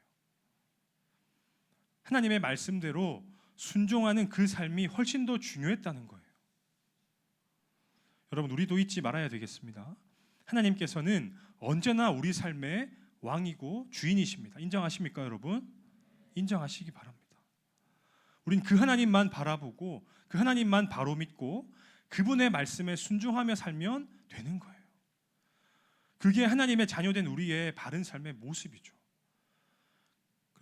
하나님의 말씀대로 순종하는 그 삶이 훨씬 더 중요했다는 거예요. 여러분, 우리도 잊지 말아야 되겠습니다. 하나님께서는 언제나 우리 삶의 왕이고 주인이십니다. 인정하십니까, 여러분? 인정하시기 바랍니다. 우린 그 하나님만 바라보고 그 하나님만 바로 믿고 그분의 말씀에 순종하며 살면 되는 거예요. 그게 하나님의 자녀된 우리의 바른 삶의 모습이죠.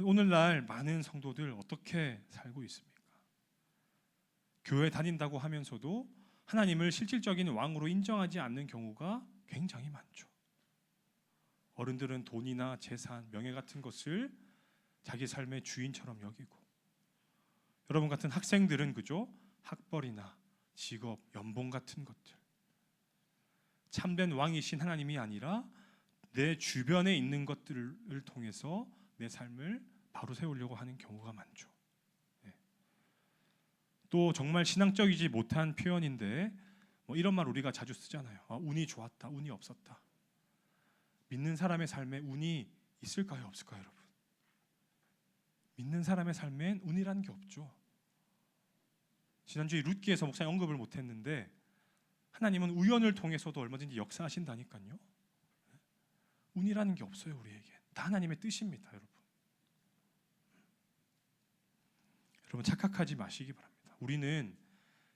오늘날 많은 성도들 어떻게 살고 있습니까? 교회 다닌다고 하면서도 하나님을 실질적인 왕으로 인정하지 않는 경우가 굉장히 많죠. 어른들은 돈이나 재산, 명예 같은 것을 자기 삶의 주인처럼 여기고, 여러분 같은 학생들은 그죠? 학벌이나 직업, 연봉 같은 것들, 참된 왕이신 하나님이 아니라 내 주변에 있는 것들을 통해서 내 삶을 바로 세우려고 하는 경우가 많죠. 네. 또 정말 신앙적이지 못한 표현인데 뭐 이런 말 우리가 자주 쓰잖아요. 운이 좋았다, 운이 없었다. 믿는 사람의 삶에 운이 있을까요, 없을까요, 여러분? 믿는 사람의 삶엔 운이라는 게 없죠. 지난주에 룻기에서 목사님 언급을 못했는데 하나님은 우연을 통해서도 얼마든지 역사하신다니까요. 운이라는 게 없어요, 우리에게. 다 하나님의 뜻입니다, 여러분. 여러분, 착각하지 마시기 바랍니다. 우리는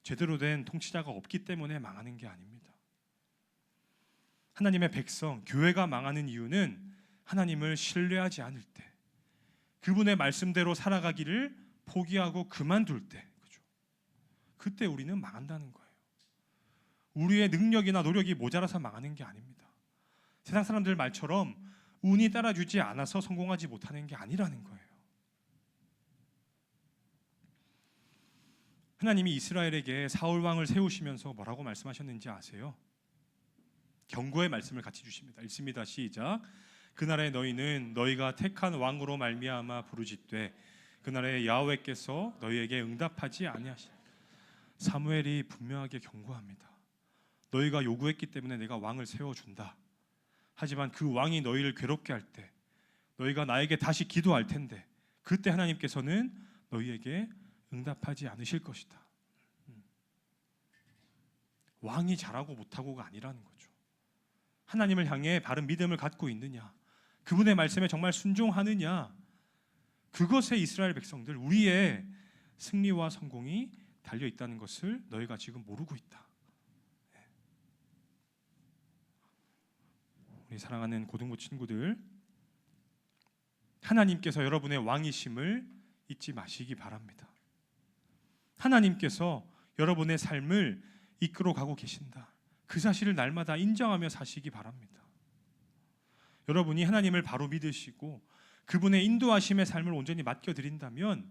제대로 된 통치자가 없기 때문에 망하는 게 아닙니다. 하나님의 백성, 교회가 망하는 이유는 하나님을 신뢰하지 않을 때, 그분의 말씀대로 살아가기를 포기하고 그만둘 때, 그죠? 그때 우리는 망한다는 거예요. 우리의 능력이나 노력이 모자라서 망하는 게 아닙니다. 세상 사람들 말처럼 운이 따라주지 않아서 성공하지 못하는 게 아니라는 거예요. 하나님이 이스라엘에게 사울 왕을 세우시면서 뭐라고 말씀하셨는지 아세요? 경고의 말씀을 같이 주십니다. 읽습니다. 시작. 그날에 너희는 너희가 택한 왕으로 말미암아 부르짖되 그날에 야훼께서 너희에게 응답하지 아니하시니. 사무엘이 분명하게 경고합니다. 너희가 요구했기 때문에 내가 왕을 세워준다. 하지만 그 왕이 너희를 괴롭게 할 때 너희가 나에게 다시 기도할 텐데 그때 하나님께서는 너희에게 응답하지 않으실 것이다. 왕이 잘하고 못하고가 아니라는 거죠. 하나님을 향해 바른 믿음을 갖고 있느냐, 그분의 말씀에 정말 순종하느냐, 그것에 이스라엘 백성들, 우리의 승리와 성공이 달려 있다는 것을 너희가 지금 모르고 있다. 우리 사랑하는 고등부 친구들, 하나님께서 여러분의 왕이심을 잊지 마시기 바랍니다. 하나님께서 여러분의 삶을 이끌어가고 계신다. 그 사실을 날마다 인정하며 사시기 바랍니다. 여러분이 하나님을 바로 믿으시고 그분의 인도하심의 삶을 온전히 맡겨드린다면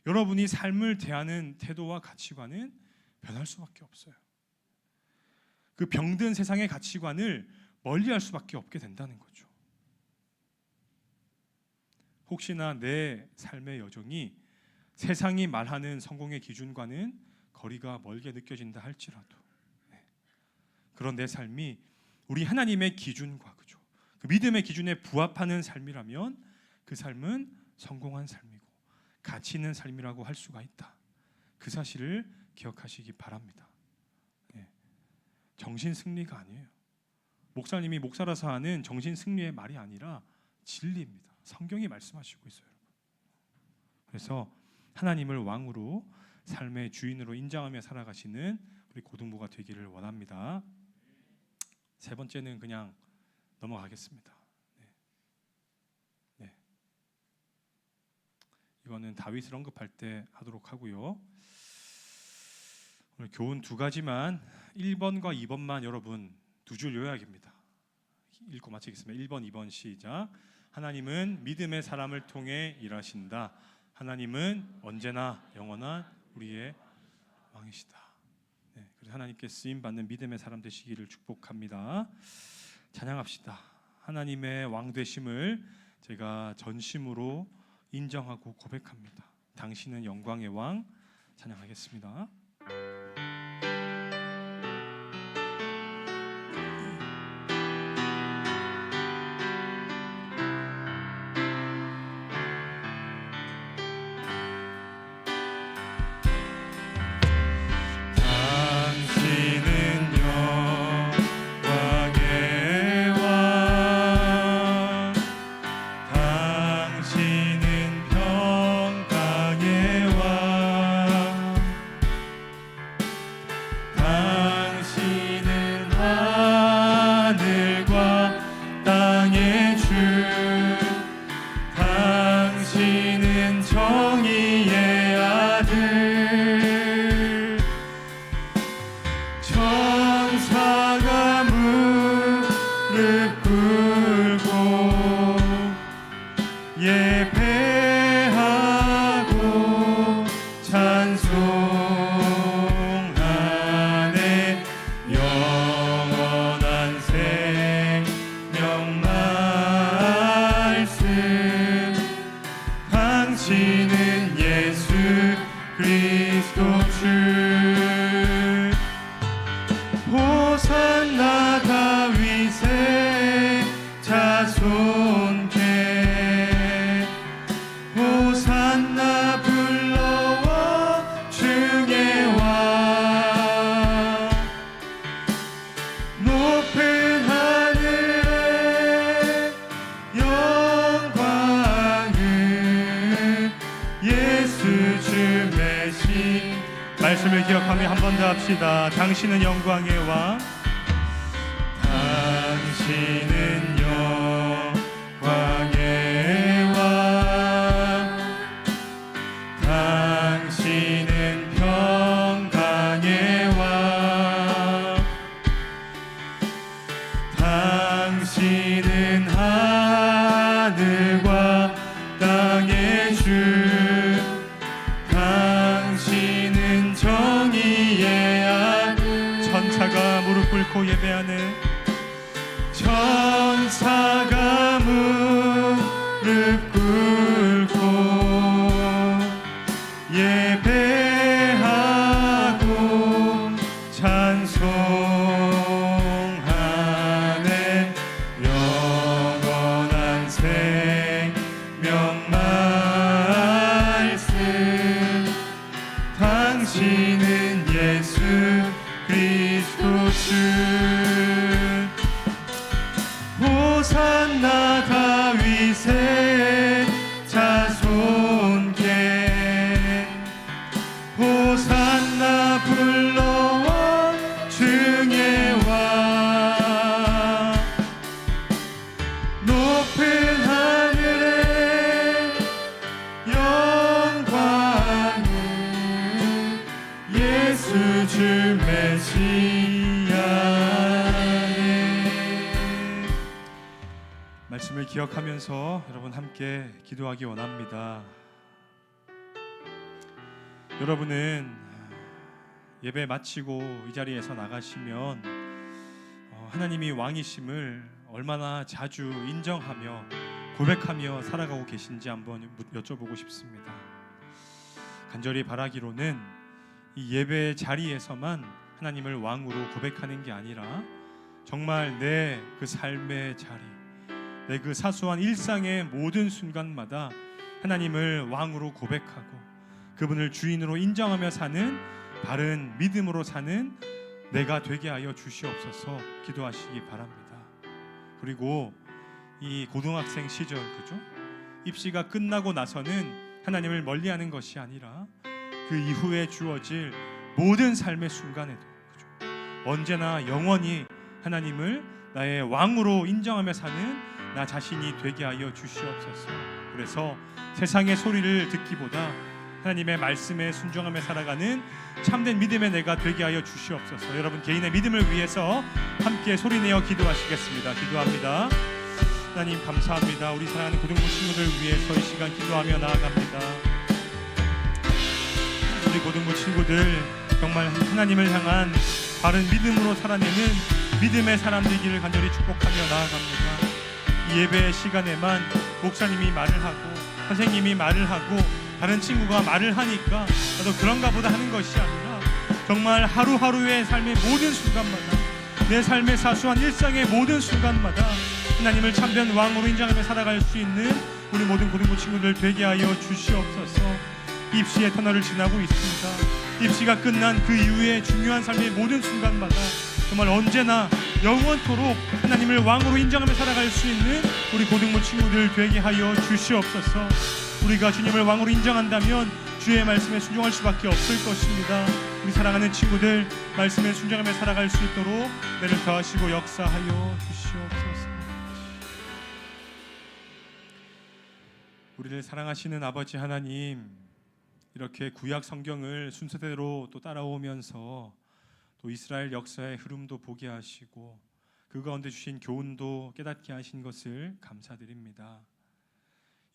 여러분이 삶을 대하는 태도와 가치관은 변할 수밖에 없어요. 그 병든 세상의 가치관을 멀리할 수밖에 없게 된다는 거죠. 혹시나 내 삶의 여정이 세상이 말하는 성공의 기준과는 거리가 멀게 느껴진다 할지라도, 그런 내 삶이 우리 하나님의 기준과, 그죠, 그 믿음의 기준에 부합하는 삶이라면 그 삶은 성공한 삶이고 가치 있는 삶이라고 할 수가 있다. 그 사실을 기억하시기 바랍니다. 정신 승리가 아니에요. 목사님이 목사라서 하는 정신 승리의 말이 아니라 진리입니다. 성경이 말씀하시고 있어요, 여러분. 그래서 하나님을 왕으로 삶의 주인으로 인정하며 살아가시는 우리 고등부가 되기를 원합니다. 세 번째는 그냥 넘어가겠습니다. 네. 이거는 다윗을 언급할 때 하도록 하고요. 오늘 교훈 두 가지만, 1번과 2번만 여러분 두 줄 요약입니다. 읽고 마치겠습니다. 1번, 2번 시작. 하나님은 믿음의 사람을 통해 일하신다. 하나님은 언제나 영원한 우리의 왕이시다. 네, 그래서 하나님께 쓰임 받는 믿음의 사람 되시기를 축복합니다. 찬양합시다. 하나님의 왕 되심을 제가 전심으로 인정하고 고백합니다. 당신은 영광의 왕. 찬양하겠습니다. 말씀을 기억하며 한 번 더 합시다. 당신은 영광의 왕. 당신은 영광의 왕. 당신은 평강의 왕. 당신은 하늘과 땅의 주. 당신은 정의의 아들. 천사가 무릎 꿇고 예배하는, 천사가 무릎 꿇고 예배하고 찬송하네. 영원한 생명 말씀. 당신은 예수 그리스도 주. 호산나 다윗의 자손께. 호산나 불러와 중의 왕. 높은 하늘에 영광을 예수 주 메시아에. 말씀을 기억하면서 여러분 함께 기도하기 원합니다. 여러분은 예배 마치고 이 자리에서 나가시면 하나님이 왕이심을 얼마나 자주 인정하며 고백하며 살아가고 계신지 한번 여쭤보고 싶습니다. 간절히 바라기로는 이 예배 자리에서만 하나님을 왕으로 고백하는 게 아니라 정말 내 그 삶의 자리, 내 그 사소한 일상의 모든 순간마다 하나님을 왕으로 고백하고 그분을 주인으로 인정하며 사는 바른 믿음으로 사는 내가 되게 하여 주시옵소서 기도하시기 바랍니다. 그리고 이 고등학생 시절, 그죠? 입시가 끝나고 나서는 하나님을 멀리하는 것이 아니라 그 이후에 주어질 모든 삶의 순간에도, 그죠? 언제나 영원히 하나님을 나의 왕으로 인정하며 사는 나 자신이 되게 하여 주시옵소서. 그래서 세상의 소리를 듣기보다 하나님의 말씀에 순종하며 살아가는 참된 믿음의 내가 되게 하여 주시옵소서. 여러분 개인의 믿음을 위해서 함께 소리내어 기도하시겠습니다. 기도합니다. 하나님 감사합니다. 우리 사랑하는 고등부 친구들 위해서 이 시간 기도하며 나아갑니다. 우리 고등부 친구들 정말 하나님을 향한 바른 믿음으로 살아내는 믿음의 사람 되기를 간절히 축복하며 나아갑니다. 이 예배 시간에만 목사님이 말을 하고 선생님이 말을 하고 다른 친구가 말을 하니까 나도 그런가 보다 하는 것이 아니라 정말 하루하루의 삶의 모든 순간마다 내 삶의 사소한 일상의 모든 순간마다 하나님을 참된 왕으로 인정하며 살아갈 수 있는 우리 모든 고등부 친구들 되게 하여 주시옵소서. 입시의 터널을 지나고 있습니다. 입시가 끝난 그 이후에 중요한 삶의 모든 순간마다 정말 언제나 영원토록 하나님을 왕으로 인정하며 살아갈 수 있는 우리 고등부 친구들 되게 하여 주시옵소서. 우리가 주님을 왕으로 인정한다면 주의 말씀에 순종할 수밖에 없을 것입니다. 우리 사랑하는 친구들 말씀에 순종하며 살아갈 수 있도록 은혜를 더하시고 역사하여 주시옵소서. 우리를 사랑하시는 아버지 하나님, 이렇게 구약 성경을 순서대로 또 따라오면서 또 이스라엘 역사의 흐름도 보게 하시고 그 가운데 주신 교훈도 깨닫게 하신 것을 감사드립니다.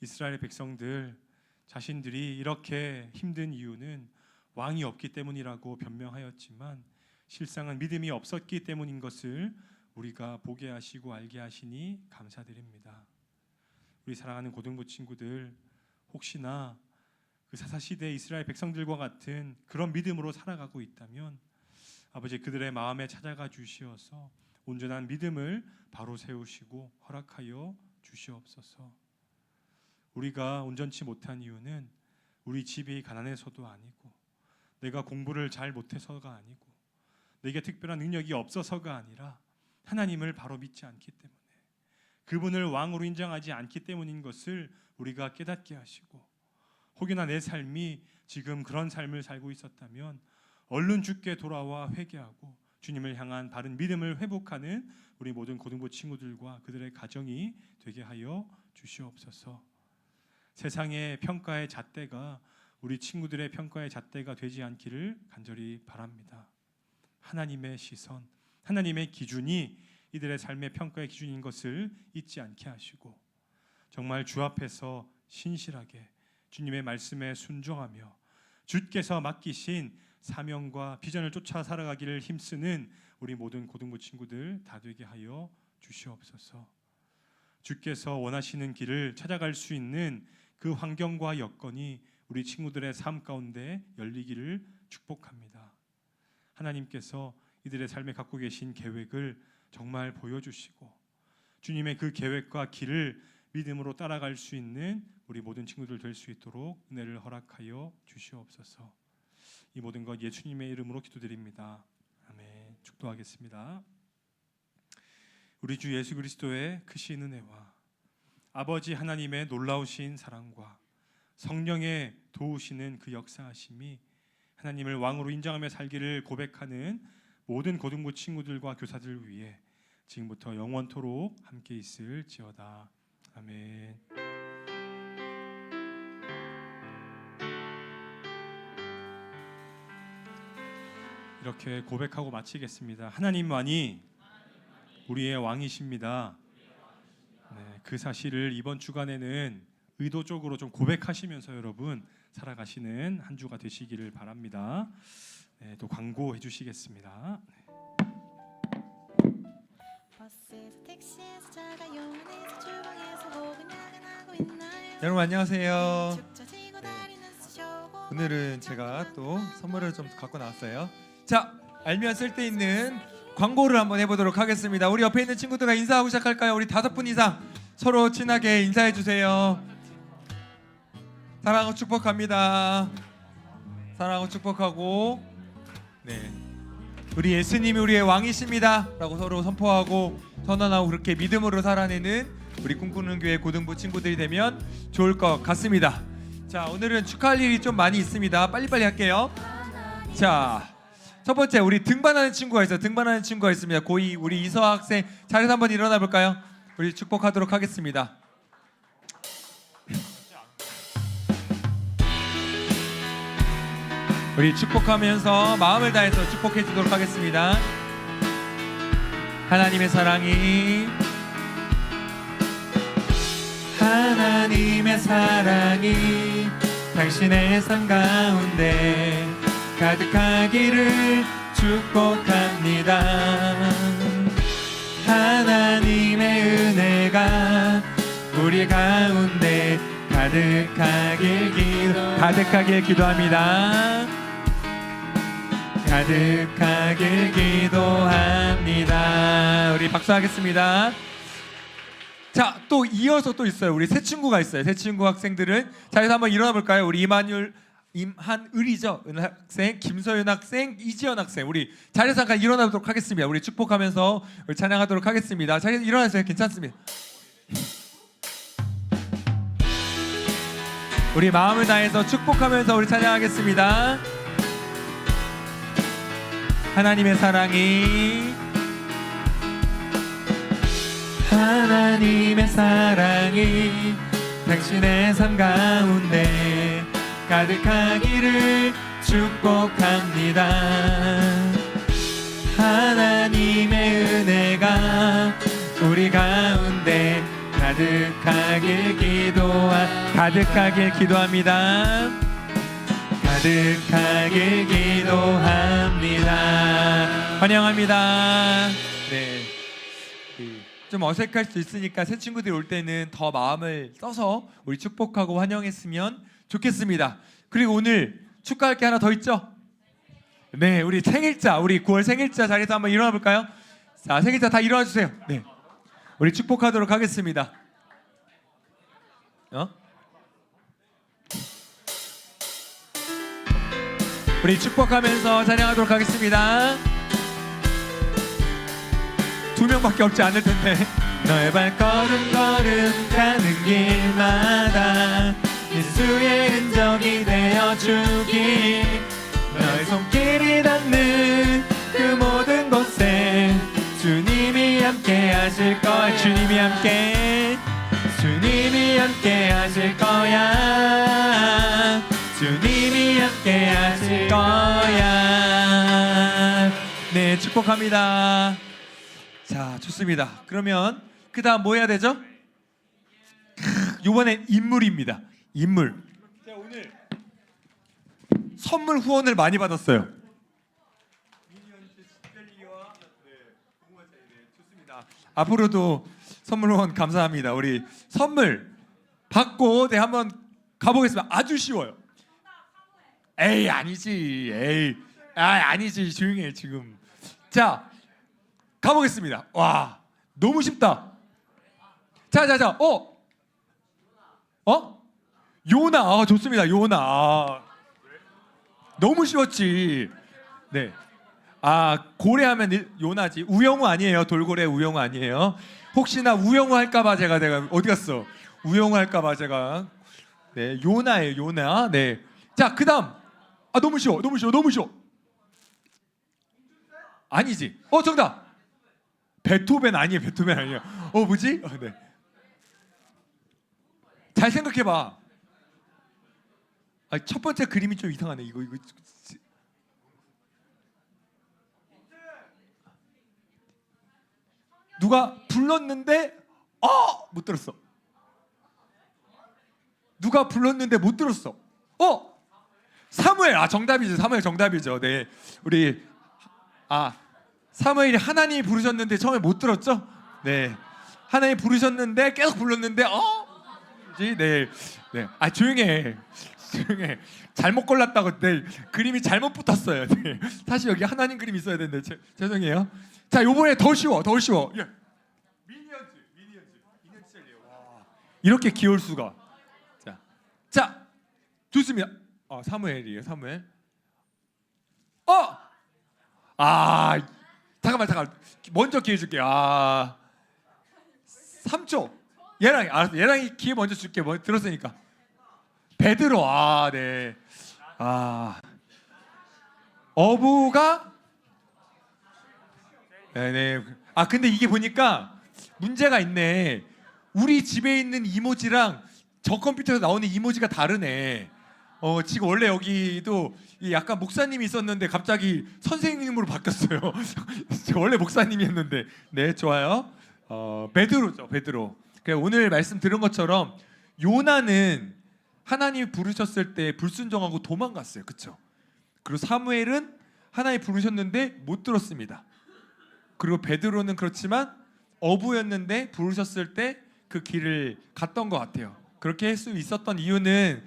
이스라엘 백성들 자신들이 이렇게 힘든 이유는 왕이 없기 때문이라고 변명하였지만 실상은 믿음이 없었기 때문인 것을 우리가 보게 하시고 알게 하시니 감사드립니다. 우리 사랑하는 고등부 친구들 혹시나 그 사사시대 이스라엘 백성들과 같은 그런 믿음으로 살아가고 있다면 아버지 그들의 마음에 찾아가 주시어서 온전한 믿음을 바로 세우시고 허락하여 주시옵소서. 우리가 온전치 못한 이유는 우리 집이 가난해서도 아니고 내가 공부를 잘 못해서가 아니고 내게 특별한 능력이 없어서가 아니라 하나님을 바로 믿지 않기 때문에 그분을 왕으로 인정하지 않기 때문인 것을 우리가 깨닫게 하시고 혹여나 내 삶이 지금 그런 삶을 살고 있었다면 얼른 주께 돌아와 회개하고 주님을 향한 바른 믿음을 회복하는 우리 모든 고등부 친구들과 그들의 가정이 되게 하여 주시옵소서. 세상의 평가의 잣대가 우리 친구들의 평가의 잣대가 되지 않기를 간절히 바랍니다. 하나님의 시선, 하나님의 기준이 이들의 삶의 평가의 기준인 것을 잊지 않게 하시고 정말 주 앞에서 신실하게 주님의 말씀에 순종하며 주께서 맡기신 사명과 비전을 쫓아 살아가기를 힘쓰는 우리 모든 고등부 친구들 다 되게 하여 주시옵소서. 주께서 원하시는 길을 찾아갈 수 있는 그 환경과 여건이 우리 친구들의 삶 가운데 열리기를 축복합니다. 하나님께서 이들의 삶에 갖고 계신 계획을 정말 보여주시고 주님의 그 계획과 길을 믿음으로 따라갈 수 있는 우리 모든 친구들 될 수 있도록 은혜를 허락하여 주시옵소서. 이 모든 것 예수님의 이름으로 기도드립니다. 아멘. 축도하겠습니다. 우리 주 예수 그리스도의 크신 은혜와 아버지 하나님의 놀라우신 사랑과 성령의 도우시는 그 역사하심이 하나님을 왕으로 인정하며 살기를 고백하는 모든 고등부 친구들과 교사들 위해 지금부터 영원토록 함께 있을지어다. 아멘. 이렇게 고백하고 마치겠습니다. 하나님만이 우리의 왕이십니다. 네, 그 사실을 이번 주간에는 의도적으로 좀 고백하시면서 여러분 살아가시는 한 주가 되시기를 바랍니다. 네, 또 광고해 주시겠습니다. 버스에서 택시에서 자가 요원에서 주방에서 혹은 야근하고 있나요? 여러분 안녕하세요. 축 처지고 다니는 수쇼고 오늘은 제가 또 선물을 좀 갖고 나왔어요. 자, 알면 쓸데있는 광고를 한번 해보도록 하겠습니다. 우리 옆에 있는 친구들과 인사하고 시작할까요? 우리 5분 이상 서로 친하게 인사해 주세요. 사랑하고 축복합니다. 사랑하고 축복하고, 네, 우리 예수님이 우리의 왕이십니다 라고 서로 선포하고 선언하고 그렇게 믿음으로 살아내는 우리 꿈꾸는 교회 고등부 친구들이 되면 좋을 것 같습니다. 자, 오늘은 축하할 일이 좀 많이 있습니다. 빨리빨리 할게요. 자, 첫 번째 우리 등반하는 친구가 있어요. 등반하는 친구가 있습니다. 고2 우리 이서아 학생 자리에서 한번 일어나 볼까요? 우리 축복하도록 하겠습니다. 우리 축복하면서 마음을 다해서 축복해 주도록 하겠습니다. 하나님의 사랑이 하나님의 사랑이 당신의 삶 가운데 가득하기를 축복합니다. 하나님의 은혜가 우리 가운데 가득하길 기도합니다. 가득하길 기도합니다. 우리 박수하겠습니다. 자, 또 이어서 또 있어요. 우리 새 친구가 있어요. 새 친구 학생들은 자, 그래서 한번 일어나 볼까요? 우리 임한을이죠. 은 학생, 김서윤 학생, 이지연 학생. 우리 자리에서 잠깐 일어나도록 하겠습니다. 우리 축복하면서 우리 찬양하도록 하겠습니다. 자리에서 일어나세요. 괜찮습니다. 우리 마음을 다해서 축복하면서 우리 찬양하겠습니다. 하나님의 사랑이 하나님의 사랑이 당신의 삶 가운데 가득하기를 축복합니다. 하나님의 은혜가 우리 가운데 가득하길 기도합니다. 가득하길 기도합니다. 환영합니다. 네. 좀 어색할 수 있으니까 새 친구들이 올 때는 더 마음을 써서 우리 축복하고 환영했으면 좋겠습니다. 그리고 오늘 축하할 게 하나 더 있죠? 네, 우리 생일자, 우리 9월 생일자 자리에서 한번 일어나 볼까요? 자, 생일자 다 일어나 주세요. 네, 우리 축복하도록 하겠습니다. 우리 축복하면서 찬양하도록 하겠습니다. 2명밖에 없지 않을 텐데. 너의 발걸음 가는 길마다 예수의 흔적이 되어주기 너의 손길이 닿는 그 모든 곳에 주님이 함께 하실 거야. 주님이 함께 하실 거야. 주님이 함께 하실 거야. 네, 축복합니다. 자, 좋습니다. 그러면 그 다음 뭐 해야 되죠? 이번엔 인물입니다. 인물. 제가 오늘 선물 후원을 많이 받았어요. 좋습니다. 앞으로도 선물 후원 감사합니다. 우리 선물 받고 네 한번 가보겠습니다. 아주 쉬워요. 에이 아니지. 아니지. 조용히 해 지금. 자. 가보겠습니다. 와, 너무 쉽다. 자, 요나, 좋습니다. 요나, 너무 쉬웠지. 네, 고래하면 요나지. 우영우 아니에요. 돌고래 우영우 아니에요. 혹시나 우영우 할까봐 제가 어디 갔어? 우영우 할까봐 제가 네, 요나예요. 요나. 네, 자, 그다음. 너무 쉬워. 아니지. 정답. 베토벤 아니에요. 뭐지? 네. 잘 생각해봐. 첫 번째 그림이 좀 이상하네. 이거. 누가 불렀는데 못 들었어. 누가 불렀는데 못 들었어. 사무엘. 정답이죠. 사무엘 정답이죠. 네, 우리 사무엘이 하나님이 부르셨는데 처음에 못 들었죠? 네, 하나님 부르셨는데 계속 불렀는데 네. 조용해. 잘못 골랐다고. 네, 그림이 잘못 붙었어요. 네, 사실 여기 하나님 그림 있어야 되는데 죄송해요. 자, 요번에 더 쉬워. 예. 미니언즈 셀이에요. 와, 이렇게 귀여울 수가. 자, 좋습니다. 사무엘이에요. 사무엘. 잠깐만. 먼저 기회 줄게. 3초. 얘랑이 알았어. 얘랑이 기회 먼저 줄게. 들었으니까. 베드로. 네. 어부가. 네. 근데 이게 보니까 문제가 있네. 우리 집에 있는 이모지랑 저 컴퓨터에서 나오는 이모지가 다르네. 지금 원래 여기도 이 약간 목사님이 있었는데 갑자기 선생님으로 바뀌었어요. 원래 목사님이었는데. 네, 좋아요. 베드로죠, 베드로. 오늘 말씀 들은 것처럼 요나는 하나님이 부르셨을 때 불순종하고 도망갔어요. 그렇죠? 그리고 사무엘은 하나님이 부르셨는데 못 들었습니다. 그리고 베드로는 그렇지만 어부였는데 부르셨을 때 그 길을 갔던 것 같아요. 그렇게 할 수 있었던 이유는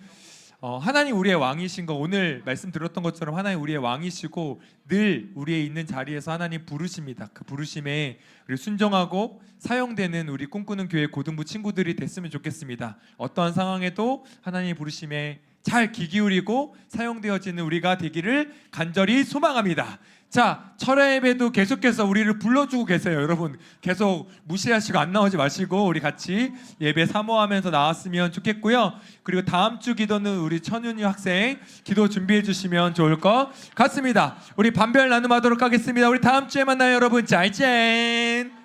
하나님 우리의 왕이신 거, 오늘 말씀 들었던 것처럼 하나님 우리의 왕이시고 늘 우리의 있는 자리에서 하나님 부르십니다. 그 부르심에 우리 순종하고 사용되는 우리 꿈꾸는 교회 고등부 친구들이 됐으면 좋겠습니다. 어떠한 상황에도 하나님의 부르심에 잘 귀 기울이고 사용되어지는 우리가 되기를 간절히 소망합니다. 자, 철야 예배도 계속해서 우리를 불러주고 계세요. 여러분 계속 무시하시고 안 나오지 마시고 우리 같이 예배 사모하면서 나왔으면 좋겠고요. 그리고 다음 주 기도는 우리 천윤이 학생 기도 준비해 주시면 좋을 것 같습니다. 우리 반별 나눔하도록 하겠습니다. 우리 다음 주에 만나요, 여러분. 짜이젠.